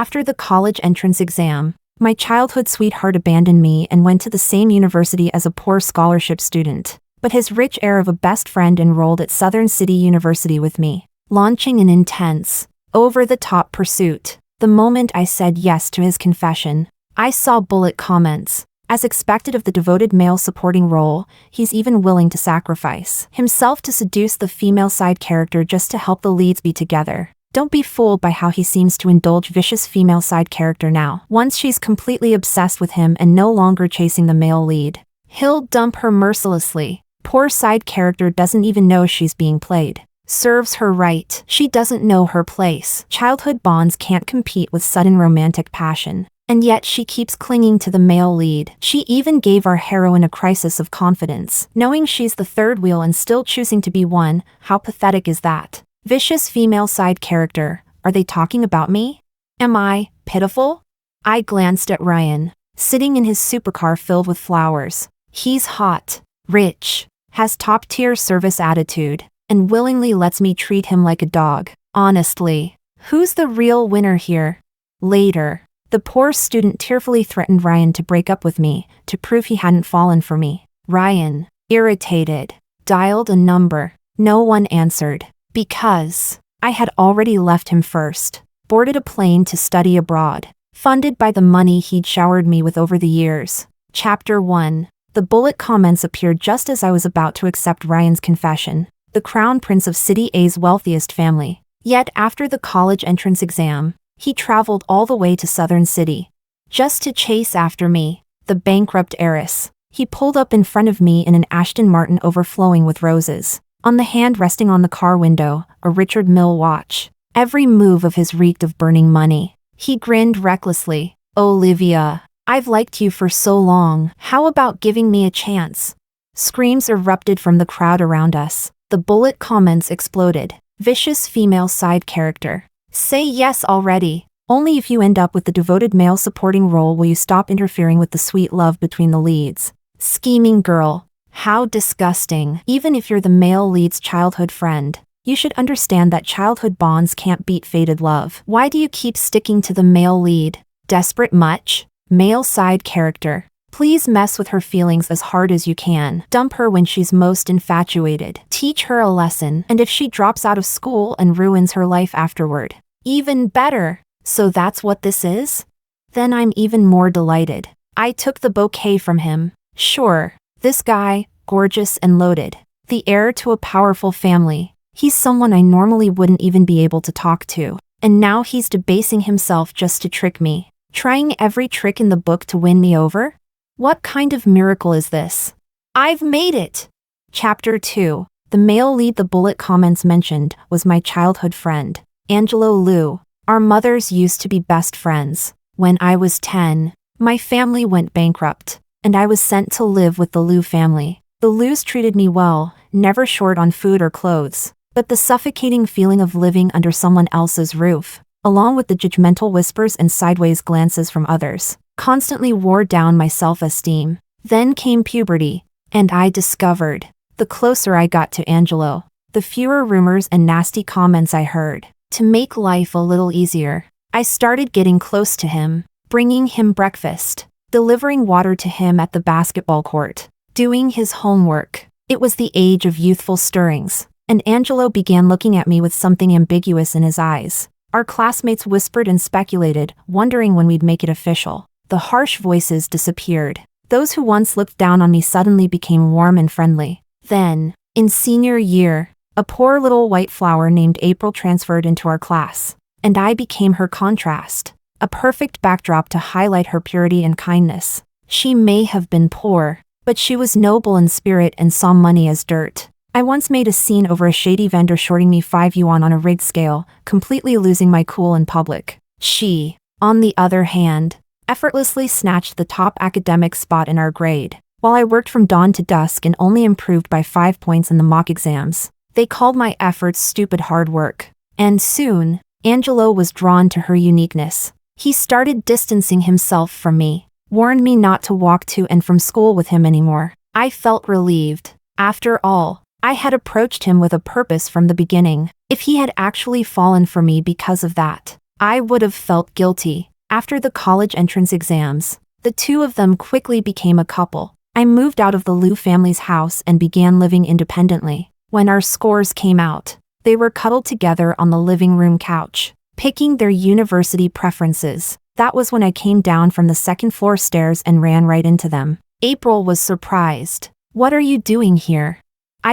After the college entrance exam, my childhood sweetheart abandoned me and went to the same university as a poor scholarship student, but his rich heir of a best friend enrolled at Southern City University with me, launching an intense, over-the-top pursuit. The moment I said yes to his confession, I saw bullet comments. As expected of the devoted male supporting role, he's even willing to sacrifice himself to seduce the female side character just to help the leads be together. Don't be fooled by how he seems to indulge vicious female side character now. Once she's completely obsessed with him and no longer chasing the male lead, he'll dump her mercilessly. Poor side character doesn't even know she's being played. Serves her right. She doesn't know her place. Childhood bonds can't compete with sudden romantic passion. And yet she keeps clinging to the male lead. She even gave our heroine a crisis of confidence. Knowing she's the third wheel and still choosing to be one, how pathetic is that? Vicious female side character. Are they talking about me? Am I pitiful? I glanced at Ryan, sitting in his supercar filled with flowers. He's hot, rich, has top-tier service attitude, and willingly lets me treat him like a dog. Honestly, who's the real winner here? Later, the poor student tearfully threatened Ryan to break up with me to prove he hadn't fallen for me. Ryan, irritated, dialed a number. No one answered, because I had already left him first, boarded a plane to study abroad, funded by the money he'd showered me with over the years. Chapter 1. The bullet comments appeared just as I was about to accept Ryan's confession, the crown prince of City A's wealthiest family. Yet after the college entrance exam, he traveled all the way to Southern City, just to chase after me, the bankrupt heiress. He pulled up in front of me in an Aston Martin overflowing with roses. On the hand resting on the car window, a Richard Mille watch. Every move of his reeked of burning money. He grinned recklessly. Olivia, I've liked you for so long. How about giving me a chance? Screams erupted from the crowd around us. The bullet comments exploded. Vicious female side character. Say yes already. Only if you end up with the devoted male supporting role will you stop interfering with the sweet love between the leads. Scheming girl. How disgusting. Even if you're the male lead's childhood friend, you should understand that childhood bonds can't beat fated love. Why do you keep sticking to the male lead? Desperate much? Male side character. Please mess with her feelings as hard as you can. Dump her when she's most infatuated. Teach her a lesson. And if she drops out of school and ruins her life afterward, even better. So that's what this is? Then I'm even more delighted. I took the bouquet from him. Sure, this guy, gorgeous and loaded, the heir to a powerful family. He's someone I normally wouldn't even be able to talk to. And now he's debasing himself just to trick me. Trying every trick in the book to win me over? What kind of miracle is this? I've made it! Chapter 2. The male lead the bullet comments mentioned was my childhood friend, Angelo Liu. Our mothers used to be best friends. When I was 10, my family went bankrupt, and I was sent to live with the Liu family. The Lius treated me well, never short on food or clothes, but the suffocating feeling of living under someone else's roof, along with the judgmental whispers and sideways glances from others, constantly wore down my self-esteem. Then came puberty, and I discovered, the closer I got to Angelo, the fewer rumors and nasty comments I heard. To make life a little easier, I started getting close to him, bringing him breakfast, delivering water to him at the basketball court, doing his homework. It was the age of youthful stirrings, and Angelo began looking at me with something ambiguous in his eyes. Our classmates whispered and speculated, wondering when we'd make it official. The harsh voices disappeared. Those who once looked down on me suddenly became warm and friendly. Then, in senior year, a poor little white flower named April transferred into our class, and I became her contrast, a perfect backdrop to highlight her purity and kindness. She may have been poor, but she was noble in spirit and saw money as dirt. I once made a scene over a shady vendor shorting me 5 yuan on a rigged scale, completely losing my cool in public. She, on the other hand, effortlessly snatched the top academic spot in our grade, while I worked from dawn to dusk and only improved by 5 points in the mock exams. They called my efforts stupid hard work. And soon, Angelo was drawn to her uniqueness. He started distancing himself from me, warned me not to walk to and from school with him anymore. I felt relieved. After all, I had approached him with a purpose from the beginning. If he had actually fallen for me because of that, I would have felt guilty. After the college entrance exams, the two of them quickly became a couple. I moved out of the Liu family's house and began living independently. When our scores came out, they were cuddled together on the living room couch, picking their university preferences. That was when I came down from the second-floor stairs and ran right into them. April was surprised. "What are you doing here?"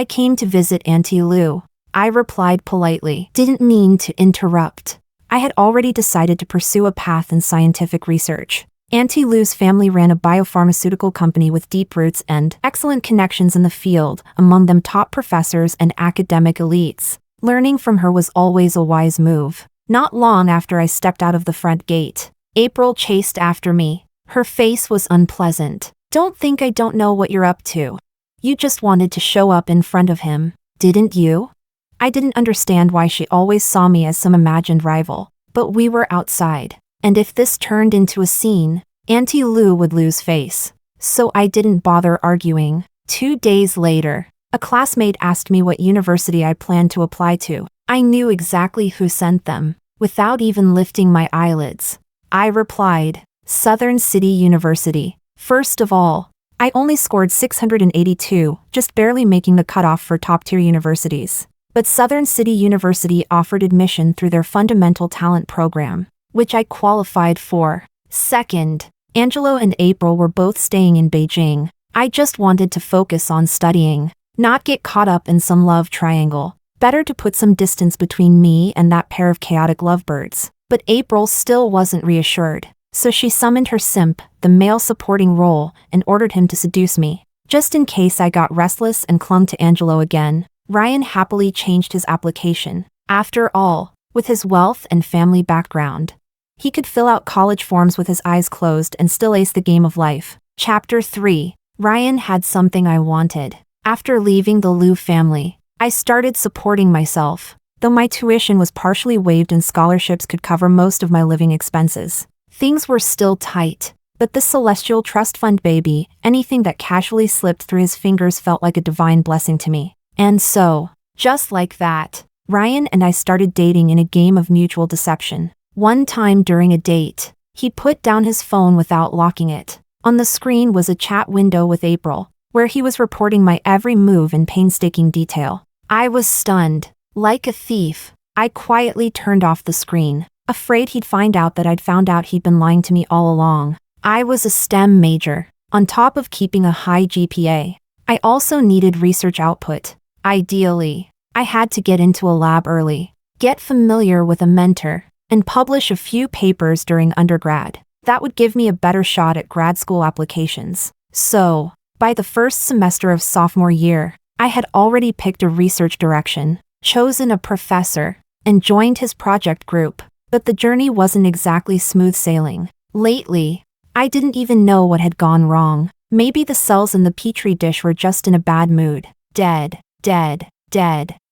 "I came to visit Auntie Liu," I replied politely. Didn't mean to interrupt. I had already decided to pursue a path in scientific research. Auntie Liu's family ran a biopharmaceutical company with deep roots and excellent connections in the field, among them top professors and academic elites. Learning from her was always a wise move. Not long after I stepped out of the front gate, April chased after me. Her face was unpleasant. "Don't think I don't know what you're up to. You just wanted to show up in front of him, didn't you?" I didn't understand why she always saw me as some imagined rival, but we were outside, and if this turned into a scene, Auntie Liu would lose face. So I didn't bother arguing. 2 days later, a classmate asked me what university I planned to apply to. I knew exactly who sent them, without even lifting my eyelids. I replied, Southern City University. First of all, I only scored 682, just barely making the cutoff for top-tier universities. But Southern City University offered admission through their fundamental talent program, which I qualified for. Second, Angelo and April were both staying in Beijing. I just wanted to focus on studying, not get caught up in some love triangle. Better to put some distance between me and that pair of chaotic lovebirds. But April still wasn't reassured, so she summoned her simp, the male supporting role, and ordered him to seduce me. Just in case I got restless and clung to Angelo again, Ryan happily changed his application. After all, with his wealth and family background, he could fill out college forms with his eyes closed and still ace the game of life. Chapter 3. Ryan had something I wanted. After leaving the Liu family, I started supporting myself. Though my tuition was partially waived and scholarships could cover most of my living expenses, things were still tight. But this celestial trust fund baby, anything that casually slipped through his fingers felt like a divine blessing to me. And so, just like that, Ryan and I started dating in a game of mutual deception. One time during a date, he put down his phone without locking it. On the screen was a chat window with April, where he was reporting my every move in painstaking detail. I was stunned. Like a thief, I quietly turned off the screen, afraid he'd find out that I'd found out he'd been lying to me all along. I was a STEM major, on top of keeping a high GPA. I also needed research output. Ideally, I had to get into a lab early, get familiar with a mentor, and publish a few papers during undergrad. That would give me a better shot at grad school applications. So, by the first semester of sophomore year, I had already picked a research direction, chosen a professor, and joined his project group. But the journey wasn't exactly smooth sailing. Lately, I didn't even know what had gone wrong. Maybe the cells in the petri dish were just in a bad mood. Dead.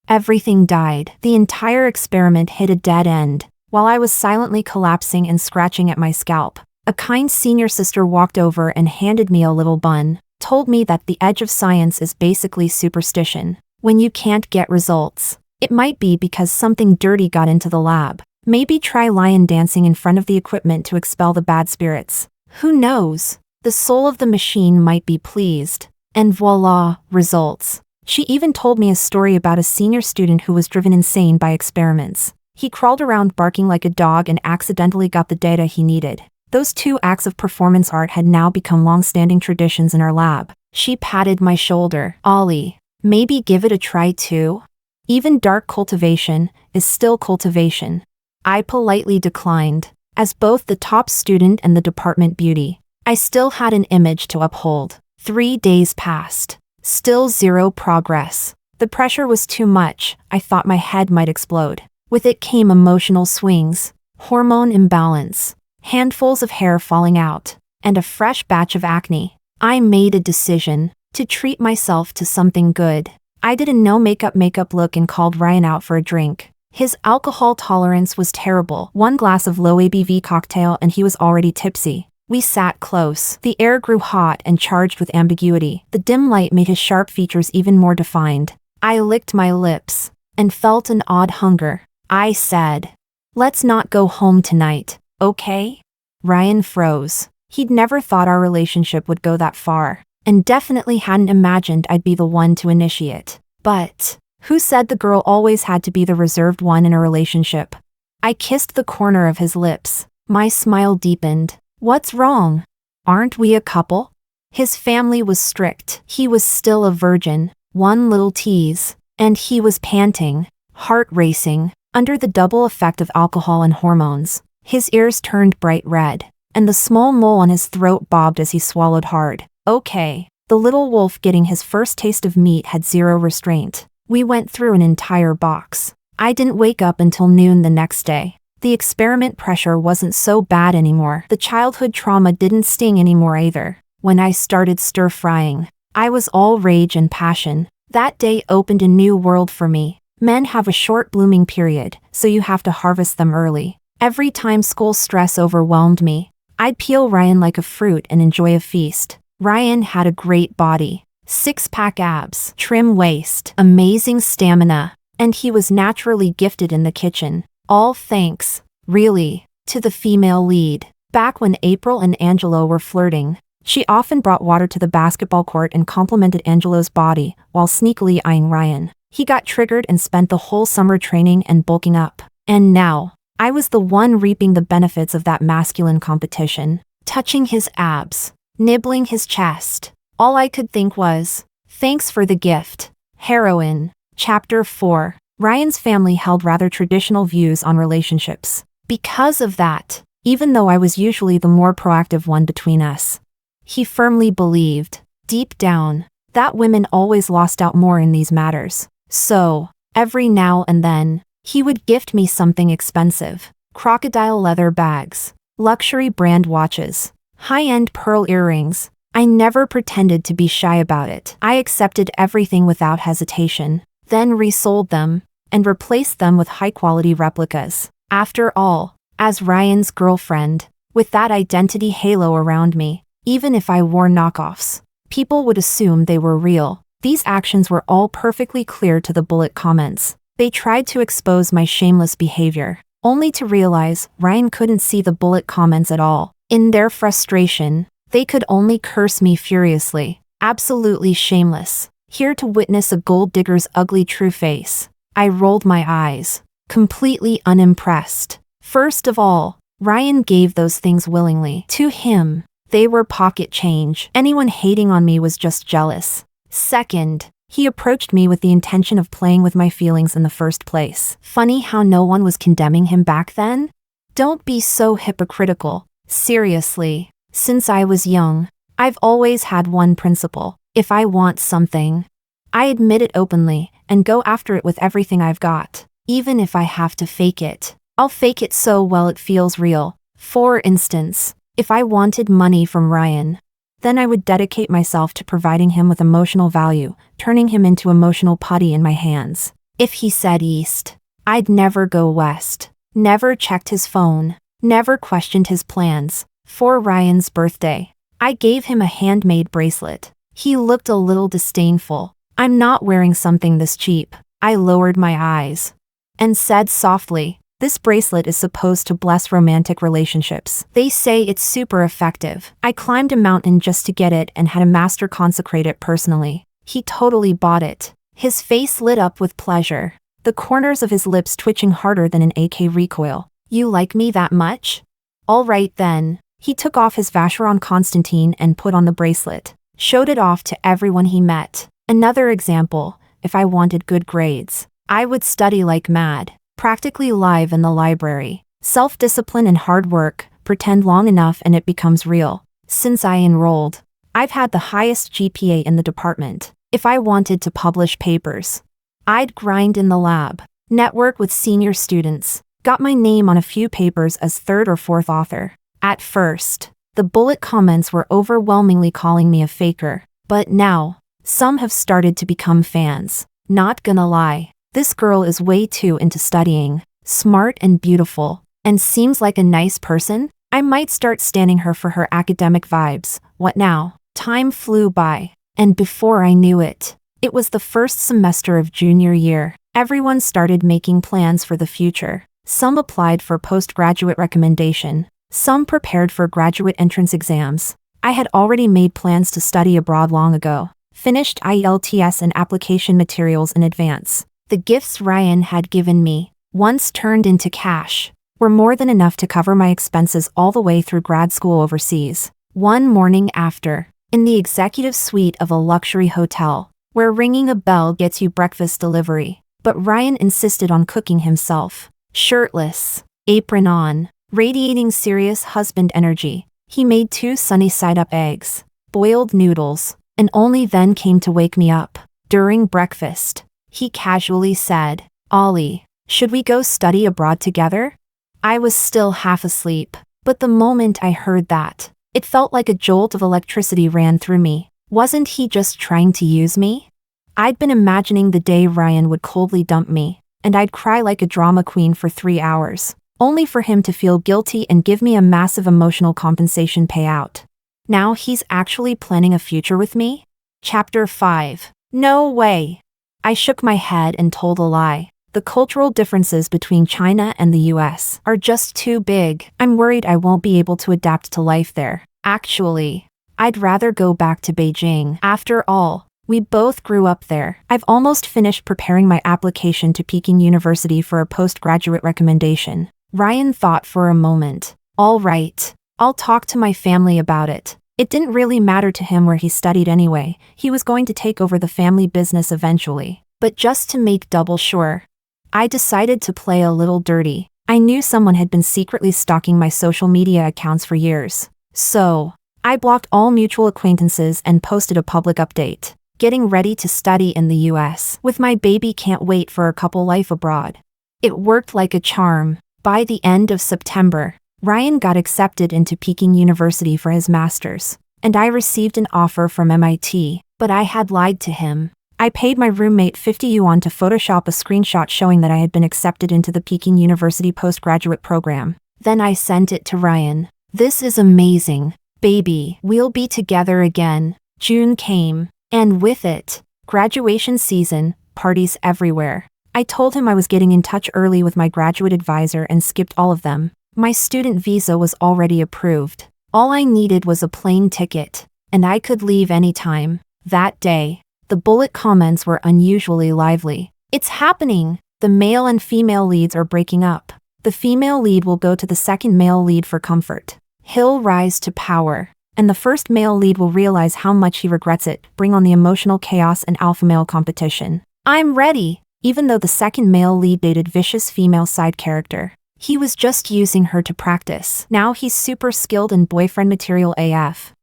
Everything died. The entire experiment hit a dead end. While I was silently collapsing and scratching at my scalp, a kind senior sister walked over and handed me a little bun, told me that the edge of science is basically superstition. When you can't get results, it might be because something dirty got into the lab. Maybe try lion dancing in front of the equipment to expel the bad spirits. Who knows? The soul of the machine might be pleased. And voila, results. She even told me a story about a senior student who was driven insane by experiments. He crawled around barking like a dog and accidentally got the data he needed. Those 2 acts of performance art had now become long-standing traditions in our lab. She patted my shoulder. Ollie, maybe give it a try too? Even dark cultivation is still cultivation. I politely declined. As both the top student and the department beauty, I still had an image to uphold. 3 days passed. Still zero progress. The pressure was too much. I thought my head might explode. With it came emotional swings, hormone imbalance, handfuls of hair falling out, and a fresh batch of acne. I made a decision to treat myself to something good. I did a no makeup look and called Ryan out for a drink. His alcohol tolerance was terrible. 1 glass of low ABV cocktail and he was already tipsy. We sat close. The air grew hot and charged with ambiguity. The dim light made his sharp features even more defined. I licked my lips and felt an odd hunger. I said, Let's not go home tonight, okay? Ryan froze. He'd never thought our relationship would go that far, and definitely hadn't imagined I'd be the one to initiate. But who said the girl always had to be the reserved one in a relationship? I kissed the corner of his lips. My smile deepened. What's wrong? Aren't we a couple? His family was strict. He was still a virgin. One little tease, and he was panting, heart racing, under the double effect of alcohol and hormones. His ears turned bright red, and the small mole on his throat bobbed as he swallowed hard. Okay. The little wolf getting his first taste of meat had zero restraint. We went through an entire box. I didn't wake up until noon the next day. The experiment pressure wasn't so bad anymore. The childhood trauma didn't sting anymore either. When I started stir-frying, I was all rage and passion. That day opened a new world for me. Men have a short blooming period, so you have to harvest them early. Every time school stress overwhelmed me, I'd peel Ryan like a fruit and enjoy a feast. Ryan had a great body, six-pack abs, trim waist, amazing stamina, and he was naturally gifted in the kitchen. All thanks, really, to the female lead. Back when April and Angelo were flirting, she often brought water to the basketball court and complimented Angelo's body while sneakily eyeing Ryan. He got triggered and spent the whole summer training and bulking up. And now, I was the one reaping the benefits of that masculine competition, touching his abs, nibbling his chest. All I could think was, thanks for the gift. Heroine. Chapter 4. Ryan's family held rather traditional views on relationships. Because of that, even though I was usually the more proactive one between us, he firmly believed, deep down, that women always lost out more in these matters. So, every now and then, he would gift me something expensive. Crocodile leather bags, luxury brand watches, high-end pearl earrings. I never pretended to be shy about it. I accepted everything without hesitation, then resold them, and replaced them with high-quality replicas. After all, as Ryan's girlfriend, with that identity halo around me, even if I wore knockoffs, people would assume they were real. These actions were all perfectly clear to the bullet comments. They tried to expose my shameless behavior, only to realize Ryan couldn't see the bullet comments at all. In their frustration, they could only curse me furiously. Absolutely shameless. Here to witness a gold digger's ugly true face. I rolled my eyes, completely unimpressed. First of all, Ryan gave those things willingly. To him, they were pocket change. Anyone hating on me was just jealous. Second, he approached me with the intention of playing with my feelings in the first place. Funny how no one was condemning him back then? Don't be so hypocritical. Seriously, since I was young, I've always had one principle. If I want something, I admit it openly and go after it with everything I've got. Even if I have to fake it, I'll fake it so well it feels real. For instance, if I wanted money from Ryan, then I would dedicate myself to providing him with emotional value, turning him into emotional putty in my hands. If he said east, I'd never go west. Never checked his phone. Never questioned his plans. For Ryan's birthday, I gave him a handmade bracelet. He looked a little disdainful. I'm not wearing something this cheap. I lowered my eyes and said softly, this bracelet is supposed to bless romantic relationships. They say it's super effective. I climbed a mountain just to get it and had a master consecrate it personally. He totally bought it. His face lit up with pleasure, the corners of his lips twitching harder than an AK recoil. You like me that much? All right then. He took off his Vacheron Constantine and put on the bracelet. Showed it off to everyone he met. Another example, if I wanted good grades, I would study like mad, practically live in the library. Self-discipline and hard work, pretend long enough and it becomes real. Since I enrolled, I've had the highest GPA in the department. If I wanted to publish papers, I'd grind in the lab, network with senior students, got my name on a few papers as third or fourth author. At first, the bullet comments were overwhelmingly calling me a faker, but now, some have started to become fans. Not gonna lie, this girl is way too into studying, smart and beautiful, and seems like a nice person. I might start standing her for her academic vibes. What now? Time flew by, and before I knew it, it was the first semester of junior year. Everyone started making plans for the future. Some applied for postgraduate recommendation. Some prepared for graduate entrance exams. I had already made plans to study abroad long ago. Finished IELTS and application materials in advance. The gifts Ryan had given me, once turned into cash, were more than enough to cover my expenses all the way through grad school overseas. One morning after, in the executive suite of a luxury hotel, where ringing a bell gets you breakfast delivery, but Ryan insisted on cooking himself. Shirtless, apron on, radiating serious husband energy, he made 2 sunny side-up eggs, boiled noodles, and only then came to wake me up. During breakfast, he casually said, "Ollie, should we go study abroad together?" I was still half asleep, but the moment I heard that, it felt like a jolt of electricity ran through me. Wasn't he just trying to use me? I'd been imagining the day Ryan would coldly dump me, and I'd cry like a drama queen for 3 hours, only for him to feel guilty and give me a massive emotional compensation payout. Now he's actually planning a future with me? Chapter 5. No way. I shook my head and told a lie. The cultural differences between China and the US are just too big. I'm worried I won't be able to adapt to life there. Actually, I'd rather go back to Beijing. After all, we both grew up there. I've almost finished preparing my application to Peking University for a postgraduate recommendation. Ryan thought for a moment. All right, I'll talk to my family about it. It didn't really matter to him where he studied anyway. He was going to take over the family business eventually. But just to make double sure, I decided to play a little dirty. I knew someone had been secretly stalking my social media accounts for years. So, I blocked all mutual acquaintances and posted a public update. Getting ready to study in the US. With my baby, can't wait for a couple life abroad. It worked like a charm. By the end of September, Ryan got accepted into Peking University for his master's, and I received an offer from MIT, but I had lied to him. I paid my roommate 50 yuan to Photoshop a screenshot showing that I had been accepted into the Peking University postgraduate program. Then I sent it to Ryan. "This is amazing, baby. We'll be together again." June came, and with it, graduation season, parties everywhere. I told him I was getting in touch early with my graduate advisor and skipped all of them. My student visa was already approved. All I needed was a plane ticket, and I could leave anytime. That day, the bullet comments were unusually lively. "It's happening! The male and female leads are breaking up. The female lead will go to the second male lead for comfort. He'll rise to power, and the first male lead will realize how much he regrets it, bring on the emotional chaos and alpha male competition." I'm ready, even though the second male lead dated vicious female side character. He was just using her to practice. Now he's super skilled and boyfriend material AF.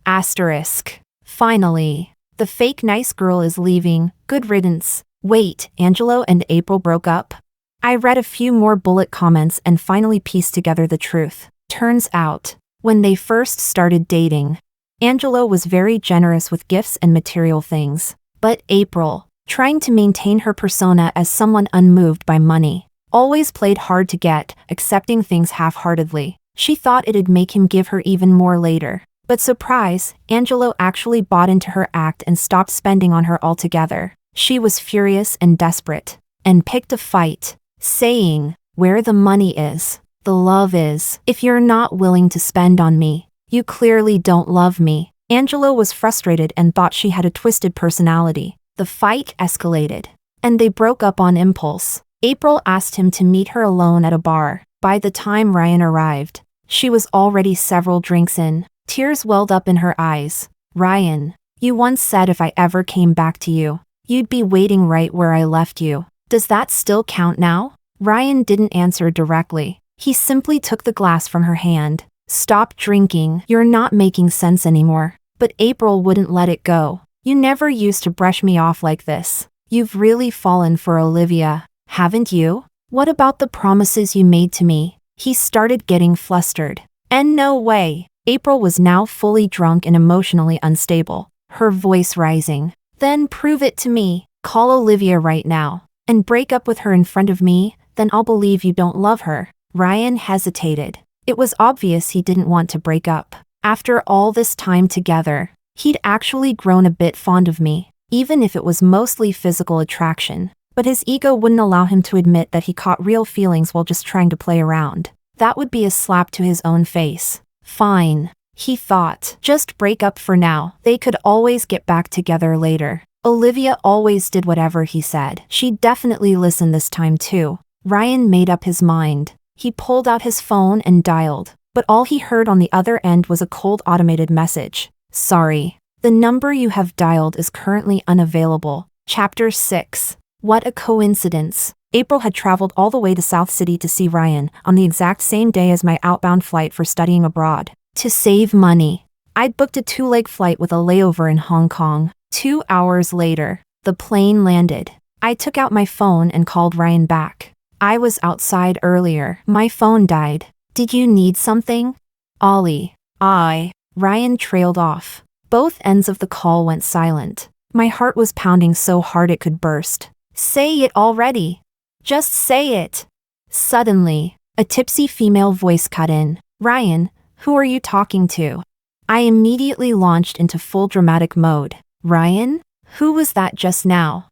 Asterisk. Finally, the fake nice girl is leaving. Good riddance. Wait, Angelo and April broke up? I read a few more bullet comments and finally pieced together the truth. Turns out, when they first started dating, Angelo was very generous with gifts and material things. But April, trying to maintain her persona as someone unmoved by money, always played hard to get, accepting things half-heartedly. She thought it'd make him give her even more later. But surprise, Angelo actually bought into her act and stopped spending on her altogether. She was furious and desperate, and picked a fight, saying, "Where the money is, the love is. If you're not willing to spend on me, you clearly don't love me." Angelo was frustrated and thought she had a twisted personality. The fight escalated, and they broke up on impulse. April asked him to meet her alone at a bar. By the time Ryan arrived, she was already several drinks in. Tears welled up in her eyes. "Ryan, you once said if I ever came back to you, you'd be waiting right where I left you. Does that still count now?" Ryan didn't answer directly. He simply took the glass from her hand. "Stop drinking. You're not making sense anymore." But April wouldn't let it go. "You never used to brush me off like this. You've really fallen for Olivia, haven't you? What about the promises you made to me?" He started getting flustered. "And no way." April was now fully drunk and emotionally unstable, her voice rising. "Then prove it to me. Call Olivia right now, and break up with her in front of me, then I'll believe you don't love her." Ryan hesitated. It was obvious he didn't want to break up. After all this time together, he'd actually grown a bit fond of me, even if it was mostly physical attraction. But his ego wouldn't allow him to admit that he caught real feelings while just trying to play around. That would be a slap to his own face. Fine, he thought. Just break up for now. They could always get back together later. Olivia always did whatever he said. She definitely listened this time too. Ryan made up his mind. He pulled out his phone and dialed, but all he heard on the other end was a cold automated message. Sorry. The number you have dialed is currently unavailable. Chapter 6. What a coincidence. April had traveled all the way to South City to see Ryan on the exact same day as my outbound flight for studying abroad. To save money, I'd booked a 2-leg flight with a layover in Hong Kong. 2 hours later, the plane landed. I took out my phone and called Ryan back. I was outside earlier. My phone died. Did you need something? Ollie. Ryan trailed off. Both ends of the call went silent. My heart was pounding so hard it could burst. Say it already. Just say it. Suddenly, a tipsy female voice cut in. Ryan, who are you talking to? I immediately launched into full dramatic mode. Ryan? Who was that just now?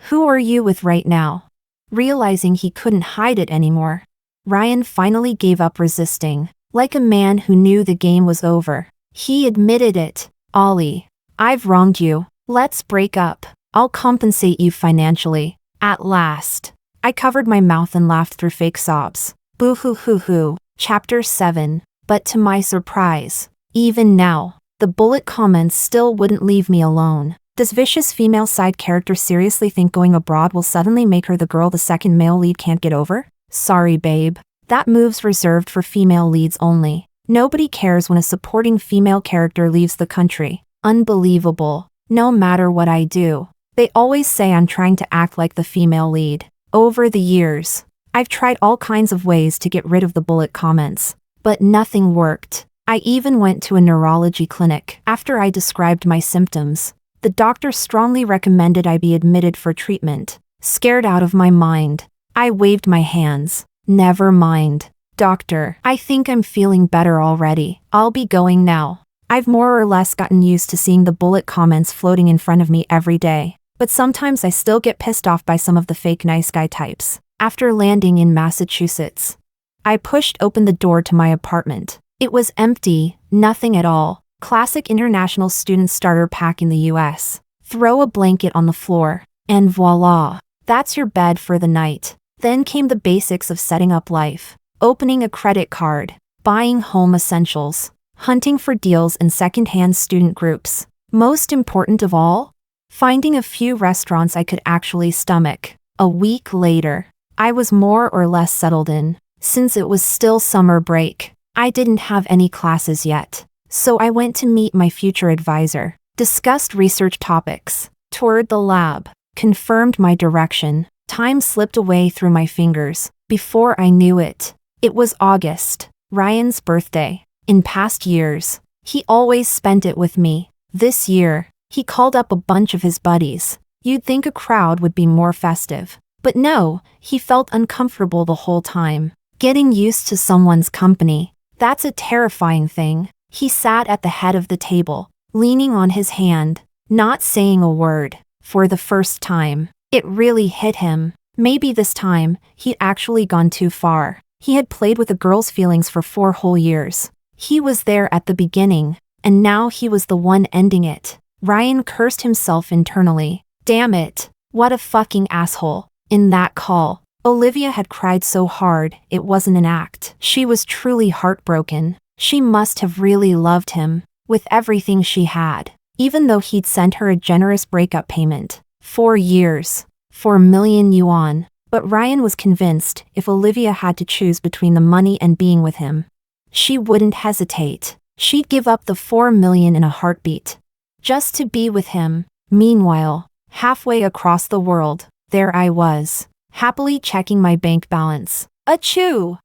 Who are you with right now? Realizing he couldn't hide it anymore, Ryan finally gave up resisting. Like a man who knew the game was over, he admitted it. Ollie, I've wronged you. Let's break up. I'll compensate you financially. At last. I covered my mouth and laughed through fake sobs. Boo-hoo-hoo-hoo. Chapter 7. But to my surprise, even now, the bullet comments still wouldn't leave me alone. Does vicious female side character seriously think going abroad will suddenly make her the girl the second male lead can't get over? Sorry, babe. That move's reserved for female leads only. Nobody cares when a supporting female character leaves the country. Unbelievable. No matter what I do, they always say I'm trying to act like the female lead. Over the years, I've tried all kinds of ways to get rid of the bullet comments, but nothing worked. I even went to a neurology clinic. After I described my symptoms, the doctor strongly recommended I be admitted for treatment. Scared out of my mind, I waved my hands. Never mind. Doctor, I think I'm feeling better already. I'll be going now. I've more or less gotten used to seeing the bullet comments floating in front of me every day, but sometimes I still get pissed off by some of the fake nice guy types. After landing in Massachusetts, I pushed open the door to my apartment. It was empty, nothing at all. Classic international student starter pack in the US. Throw a blanket on the floor, and voila, that's your bed for the night. Then came the basics of setting up life. Opening a credit card, buying home essentials, hunting for deals in secondhand student groups. Most important of all, finding a few restaurants I could actually stomach. A week later, I was more or less settled in. Since it was still summer break, I didn't have any classes yet. So I went to meet my future advisor, discussed research topics, toured the lab, confirmed my direction. Time slipped away through my fingers. Before I knew it, it was August, Ryan's birthday. In past years, he always spent it with me. This year, he called up a bunch of his buddies. You'd think a crowd would be more festive. But no, he felt uncomfortable the whole time. Getting used to someone's company, that's a terrifying thing. He sat at the head of the table, leaning on his hand, not saying a word. For the first time, it really hit him. Maybe this time, he'd actually gone too far. He had played with a girl's feelings for 4 whole years. He was there at the beginning, and now he was the one ending it. Ryan cursed himself internally. Damn it, what a fucking asshole. In that call, Olivia had cried so hard, it wasn't an act. She was truly heartbroken. She must have really loved him, with everything she had, even though he'd sent her a generous breakup payment. 4 years, 4 million yuan. But Ryan was convinced if Olivia had to choose between the money and being with him, she wouldn't hesitate. She'd give up the 4 million in a heartbeat, just to be with him. Meanwhile, halfway across the world, there I was, happily checking my bank balance. Achoo!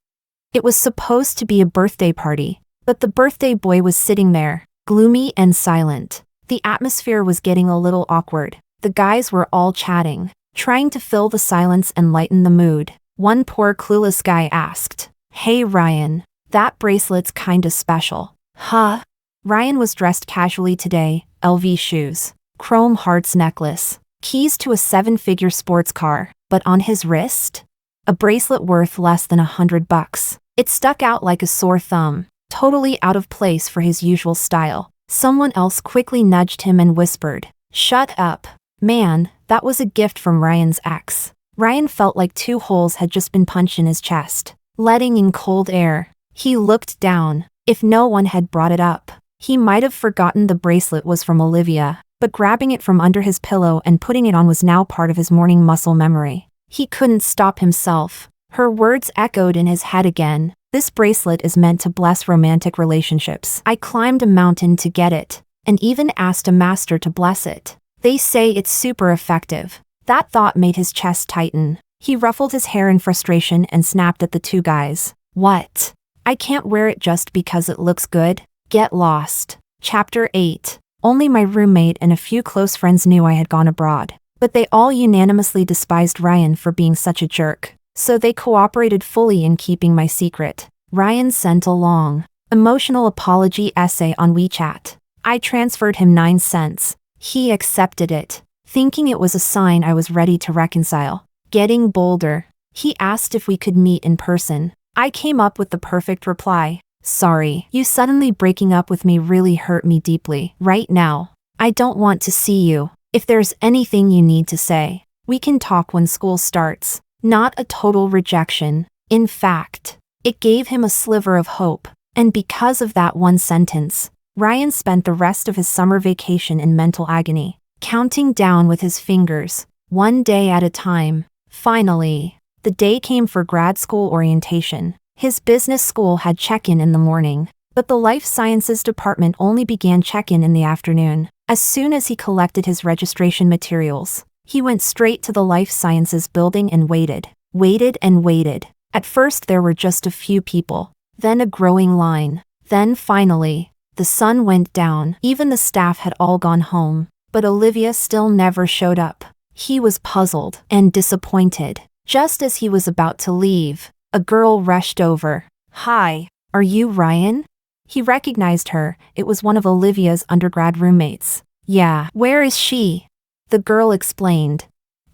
It was supposed to be a birthday party, but the birthday boy was sitting there, gloomy and silent. The atmosphere was getting a little awkward. The guys were all chatting, trying to fill the silence and lighten the mood. One poor clueless guy asked, "Hey Ryan, that bracelet's kinda special." Huh? Ryan was dressed casually today, LV shoes, chrome hearts necklace, keys to a 7-figure sports car, but on his wrist? A bracelet worth less than $100. It stuck out like a sore thumb, totally out of place for his usual style. Someone else quickly nudged him and whispered, "Shut up. Man, that was a gift from Ryan's ex." Ryan felt like 2 holes had just been punched in his chest, letting in cold air. He looked down. If no one had brought it up, he might have forgotten the bracelet was from Olivia, but grabbing it from under his pillow and putting it on was now part of his morning muscle memory. He couldn't stop himself. Her words echoed in his head again. "This bracelet is meant to bless romantic relationships. I climbed a mountain to get it, and even asked a master to bless it. They say it's super effective." That thought made his chest tighten. He ruffled his hair in frustration and snapped at the 2 guys. "What? I can't wear it just because it looks good? Get lost." Chapter 8. Only my roommate and a few close friends knew I had gone abroad, but they all unanimously despised Ryan for being such a jerk, so they cooperated fully in keeping my secret. Ryan sent a long, emotional apology essay on WeChat. I transferred him 9 cents. He accepted it, thinking it was a sign I was ready to reconcile. Getting bolder, he asked if we could meet in person. I came up with the perfect reply. "Sorry, you suddenly breaking up with me really hurt me deeply. Right now, I don't want to see you. If there's anything you need to say, we can talk when school starts." Not a total rejection. In fact, it gave him a sliver of hope. And because of that one sentence, Ryan spent the rest of his summer vacation in mental agony, counting down with his fingers, one day at a time. Finally, the day came for grad school orientation. His business school had check-in in the morning, but the life sciences department only began check-in in the afternoon. As soon as he collected his registration materials, he went straight to the life sciences building and waited and waited. At first there were just a few people, then a growing line. Then finally, the sun went down. Even the staff had all gone home, but Olivia still never showed up. He was puzzled and disappointed. Just as he was about to leave, a girl rushed over. "Hi, are you Ryan?" He recognized her. It was one of Olivia's undergrad roommates. "Yeah, where is she?" The girl explained.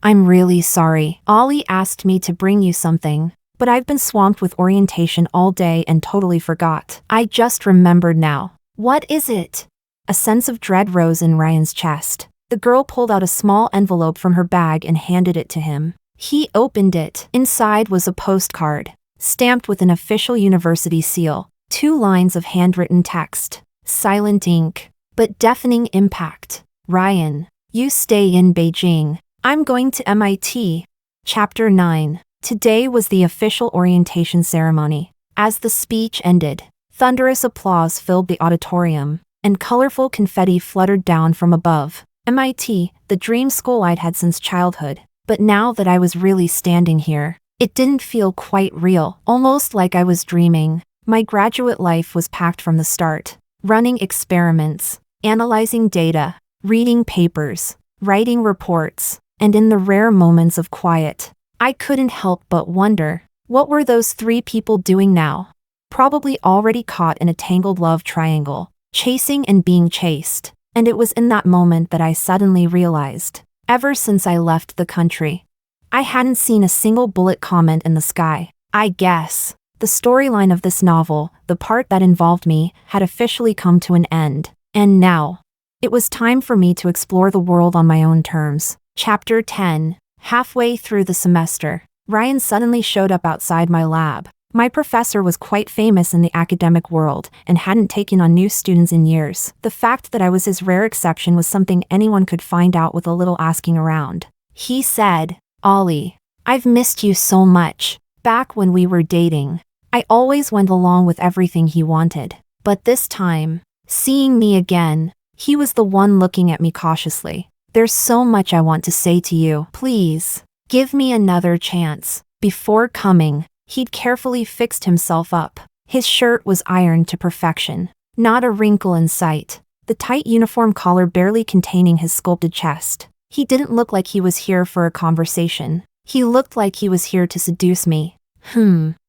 "I'm really sorry. Ollie asked me to bring you something, but I've been swamped with orientation all day and totally forgot. I just remembered now." "What is it?" A sense of dread rose in Ryan's chest. The girl pulled out a small envelope from her bag and handed it to him. He opened it. Inside was a postcard, stamped with an official university seal. 2 lines of handwritten text. Silent ink, but deafening impact. "Ryan, you stay in Beijing. I'm going to MIT." Chapter 9. Today was the official orientation ceremony. As the speech ended, thunderous applause filled the auditorium, and colorful confetti fluttered down from above. MIT, the dream school I'd had since childhood. But now that I was really standing here, it didn't feel quite real, almost like I was dreaming. My graduate life was packed from the start. Running experiments, analyzing data, reading papers, writing reports, and in the rare moments of quiet, I couldn't help but wonder, what were those 3 people doing now? Probably already caught in a tangled love triangle, chasing and being chased. And it was in that moment that I suddenly realized, ever since I left the country, I hadn't seen a single bullet comment in the sky. I guess the storyline of this novel, the part that involved me, had officially come to an end. And now, it was time for me to explore the world on my own terms. Chapter 10. Halfway through the semester, Ryan suddenly showed up outside my lab. My professor was quite famous in the academic world and hadn't taken on new students in years. The fact that I was his rare exception was something anyone could find out with a little asking around. He said, "Ollie, I've missed you so much. Back when we were dating, I always went along with everything he wanted. But this time, seeing me again, he was the one looking at me cautiously. There's so much I want to say to you. Please, give me another chance." Before coming, he'd carefully fixed himself up. His shirt was ironed to perfection, not a wrinkle in sight, the tight uniform collar barely containing his sculpted chest. He didn't look like he was here for a conversation. He looked like he was here to seduce me.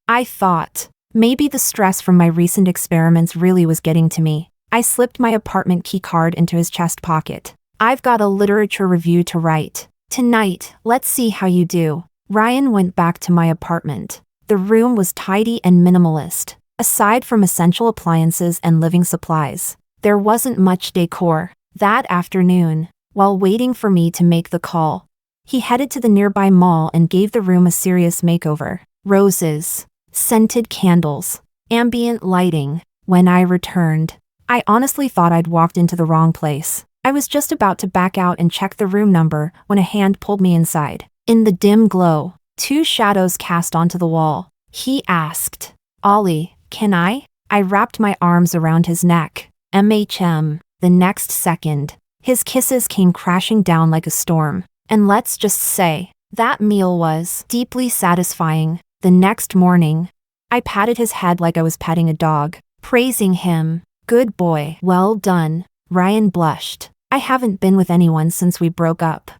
I thought, maybe the stress from my recent experiments really was getting to me. I slipped my apartment key card into his chest pocket. "I've got a literature review to write. Tonight, let's see how you do. Ryan went back to my apartment. The room was tidy and minimalist. Aside from essential appliances and living supplies, there wasn't much decor. That afternoon, while waiting for me to make the call, he headed to the nearby mall and gave the room a serious makeover. Roses, scented candles, ambient lighting. When I returned, I honestly thought I'd walked into the wrong place. I was just about to back out and check the room number when a hand pulled me inside. In the dim glow, 2 shadows cast onto the wall. He asked, "Ollie, can I?" I wrapped my arms around his neck. The next second, his kisses came crashing down like a storm. And let's just say, that meal was deeply satisfying. The next morning, I patted his head like I was petting a dog, praising him. "Good boy. Well done." Ryan blushed. "I haven't been with anyone since we broke up."